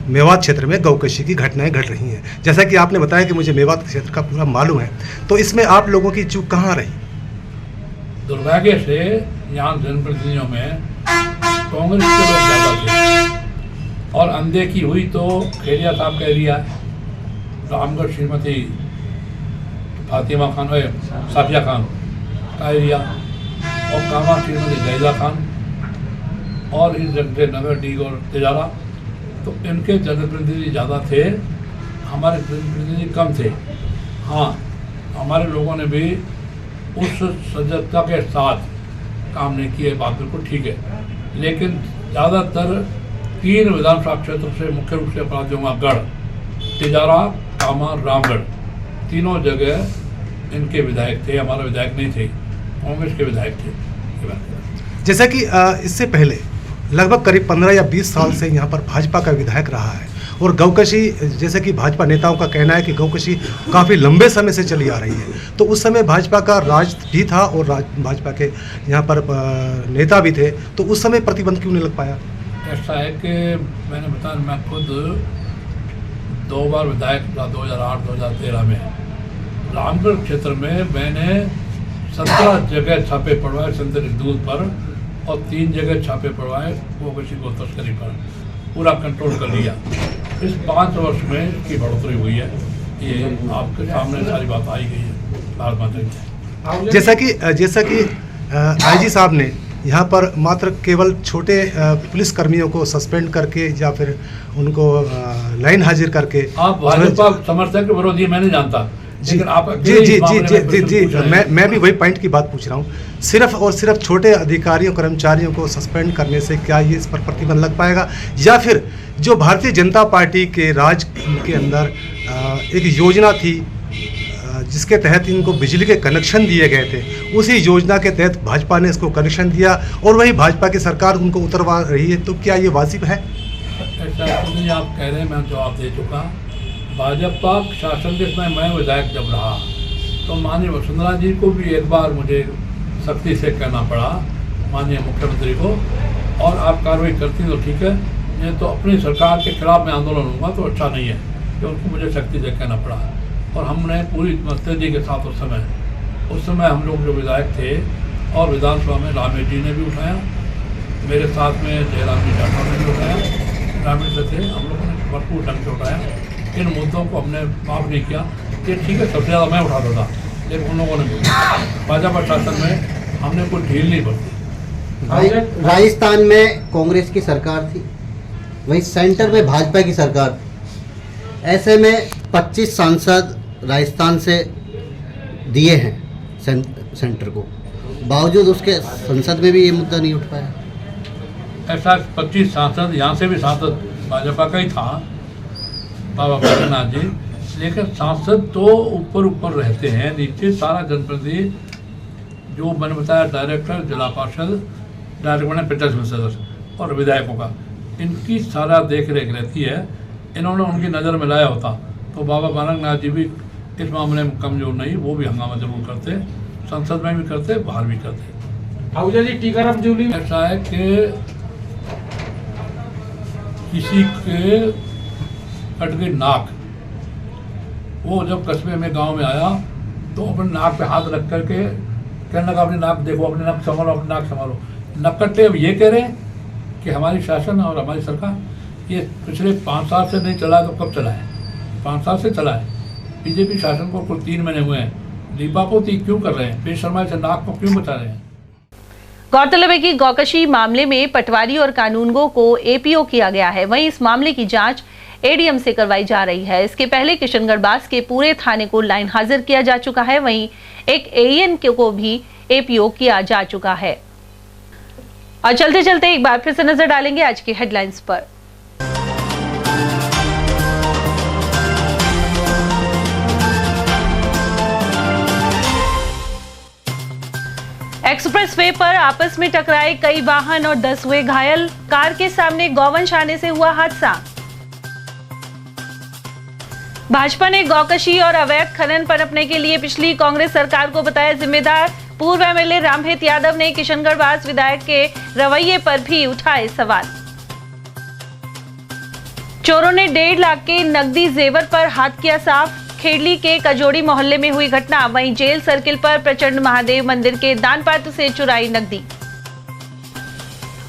Speaker 12: मेवात क्षेत्र में गौकशी की घटनाएं घट रही हैं। जैसा कि आपने बताया कि मुझे मेवात क्षेत्र का पूरा मालूम है, तो इसमें आप लोगों की चूक कहाँ रही?
Speaker 14: दुर्भाग्य से यहाँ जनप्रतिनिधियों में कांग्रेस के लोग ज़्यादा थे और अनदेखी हुई तो खेरिया साहब का एरिया, रामगढ़ श्रीमती फातिमा खान साफिया खान का एरिया और कामा श्रीमती जैदा खान और इस जगह नगर डीग और तिजारा, तो इनके जनप्रतिनिधि ज़्यादा थे, हमारे जनप्रतिनिधि कम थे। हाँ, हमारे लोगों ने भी उस सजगता के साथ काम नहीं किए, बात बिल्कुल ठीक है, लेकिन ज़्यादातर 3 विधानसभा क्षेत्र से मुख्य रूप से अपराधियों का गढ़, तिजारा, कामा, रामगढ़, तीनों जगह इनके विधायक थे, हमारे विधायक नहीं थे, कांग्रेस के विधायक थे।
Speaker 12: जैसा कि इससे पहले लगभग करीब 15 या 20 साल से यहाँ पर भाजपा का विधायक रहा है और गौकशी, जैसे कि भाजपा नेताओं का कहना है कि गौकशी काफ़ी लंबे समय से चली आ रही है, तो उस समय भाजपा का राज भी था और भाजपा के यहाँ पर नेता भी थे, तो उस समय प्रतिबंध क्यों नहीं लग पाया?
Speaker 14: ऐसा है कि मैंने बताया, मैं खुद 2 बार विधायक था, 2008-2013 में। रामगढ़ क्षेत्र में मैंने 17 जगह छापे पड़वाए संतरिक दूध पर और 3 जगह छापे पड़वाए गौकशी गो तस्करी पर, पूरा कंट्रोल कर लिया। इस 5 वर्ष में इसकी बढ़ोतरी हुई है, ये आपके सामने सारी बात आई गई है भारत माता की।
Speaker 12: जैसा कि आईजी साहब ने यहाँ पर मात्र केवल छोटे पुलिस कर्मियों को सस्पेंड करके या फिर उनको लाइन हाजिर करके,
Speaker 14: आप भाजपा समर्थक के विरोधी मैं नहीं जानता, लेकिन आप
Speaker 12: जी मैं भी वही पॉइंट की बात पूछ रहा हूँ। सिर्फ और सिर्फ छोटे अधिकारियों कर्मचारियों को सस्पेंड करने से क्या ये इस पर प्रतिबंध लग पाएगा, या फिर जो भारतीय जनता पार्टी के राज के अंदर एक योजना थी जिसके तहत इनको बिजली के कनेक्शन दिए गए थे, उसी योजना के तहत भाजपा ने इसको कनेक्शन दिया और वही भाजपा की सरकार उनको उतरवा रही है, तो क्या ये वाजिब है?
Speaker 14: ऐसा नहीं आप कह रहे हैं, मैं जवाब दे चुका। भाजपा शासन के समय मैं विधायक जब रहा तो माननीय वसुंधरा जी को भी एक बार मुझे सख्ती से कहना पड़ा, माननीय मुख्यमंत्री को, और आप कार्रवाई करती तो ठीक है, नहीं तो अपनी सरकार के खिलाफ मैं आंदोलन लूँगा तो अच्छा नहीं है, कि उनको मुझे सख्ती से कहना पड़ा। और हमने पूरी मुस्तैदी के साथ उस समय हम लोग जो विधायक थे और विधानसभा में रामेश जी ने भी उठाया, मेरे साथ में जयराम जी जाटव ने भी उठाया, ग्रामीण से थे, हम लोगों ने भरपूर ढंग से उठाया। इन मुद्दों को हमने माफ़ नहीं किया कि ठीक है सबसे ज़्यादा मैं उठाता था, लेकिन उन लोगों ने भाजपा शासन में हमने कोई ढील नहीं बरती।
Speaker 15: राजस्थान में कांग्रेस की सरकार थी, वहीं सेंटर में भाजपा की सरकार थी। ऐसे में 25 सांसद राजस्थान से दिए हैं सेंटर को, बावजूद उसके संसद में भी ये मुद्दा नहीं उठ पाया।
Speaker 14: ऐसा 25 सांसद, यहाँ से भी सांसद भाजपा का ही था, बाबा भूपेंद्रनाथ जी, लेकिन सांसद तो ऊपर रहते हैं, नीचे सारा जनप्रतिनिधि जो मैंने बताया, डायरेक्टर, जिला पार्षद, डायरेक्टर बने 50 सदस्य और विधायकों का, इनकी सारा देख रेख रहती है। इन्होंने उनकी नज़र में लाया होता तो बाबा बालकनाथ जी भी इस मामले में कमजोर नहीं, वो भी हंगामा जरूर करते, संसद में भी करते, बाहर भी करते।
Speaker 25: आहूजा जी, टीकाराम जूली,
Speaker 14: ऐसा है कि किसी के कट गई नाक, वो जब कस्बे में गांव में आया तो अपने नाक पे हाथ रख करके कहने लगा अपनी नाक देखो, अपनी नाक संभालो, अपनी नाक संभालो। नक्कटे अब ये कह रहे हैं कि हमारी शासन और हमारी सरकार ये पिछले 5 साल से नहीं चला, तो कब चला है? 5 साल से चला है। बीजेपी शासन को कुल 3 महीने हुए हैं, लीपापोती क्यों कर रहे हैं? बेशर्मा से नाक को क्यों बचा रहे हैं?
Speaker 2: गौरतलब है कि गौकशी मामले में पटवारी और कानूनगो को एपीओ किया गया है। वहीं इस मामले की जांच एडीएम से करवाई जा रही है। इसके पहले किशनगढ़ बास के पूरे थाने को लाइन हाजिर किया जा चुका है, वहीं एक एएन को भी एपीओ किया जा चुका है। और चलते चलते एक बार फिर से नजर डालेंगे आज की हेडलाइंस पर। एक्सप्रेसवे पर आपस में टकराए कई वाहन और 10 हुए घायल। कार के सामने गौवंश आने से हुआ हादसा। भाजपा ने गौकशी और अवैध खनन पनपने के लिए पिछली कांग्रेस सरकार को बताया जिम्मेदार। पूर्व एमएलए रामहित यादव ने किशनगढ़ बास विधायक के रवैये पर भी उठाए सवाल। चोरों ने 1.5 लाख के नकदी जेवर पर हाथ किया साफ। खेड़ली के कजोड़ी मोहल्ले में हुई घटना। वहीं जेल सर्किल पर प्रचंड महादेव मंदिर के दान पात्र से चुराई नकदी।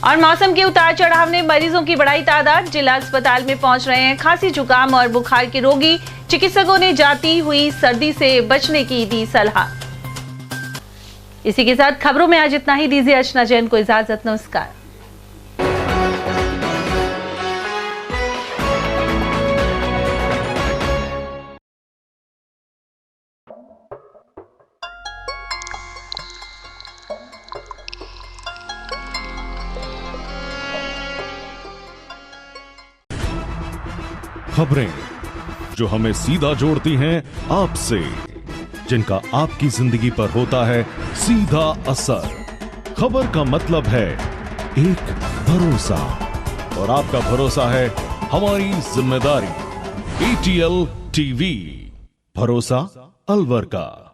Speaker 2: और मौसम के उतार चढ़ाव ने मरीजों की बढ़ाई तादाद। जिला अस्पताल में पहुंच रहे हैं खांसी जुकाम और बुखार के रोगी। चिकित्सकों ने जाती हुई सर्दी से बचने की दी सलाह। इसी के साथ खबरों में आज इतना ही। दीजिए अर्चना जैन को इजाजत। नमस्कार।
Speaker 16: खबरें जो हमें सीधा जोड़ती हैं आपसे, जिनका आपकी जिंदगी पर होता है सीधा असर। खबर का मतलब है एक भरोसा, और आपका भरोसा है हमारी जिम्मेदारी। ATL TV, भरोसा अलवर का।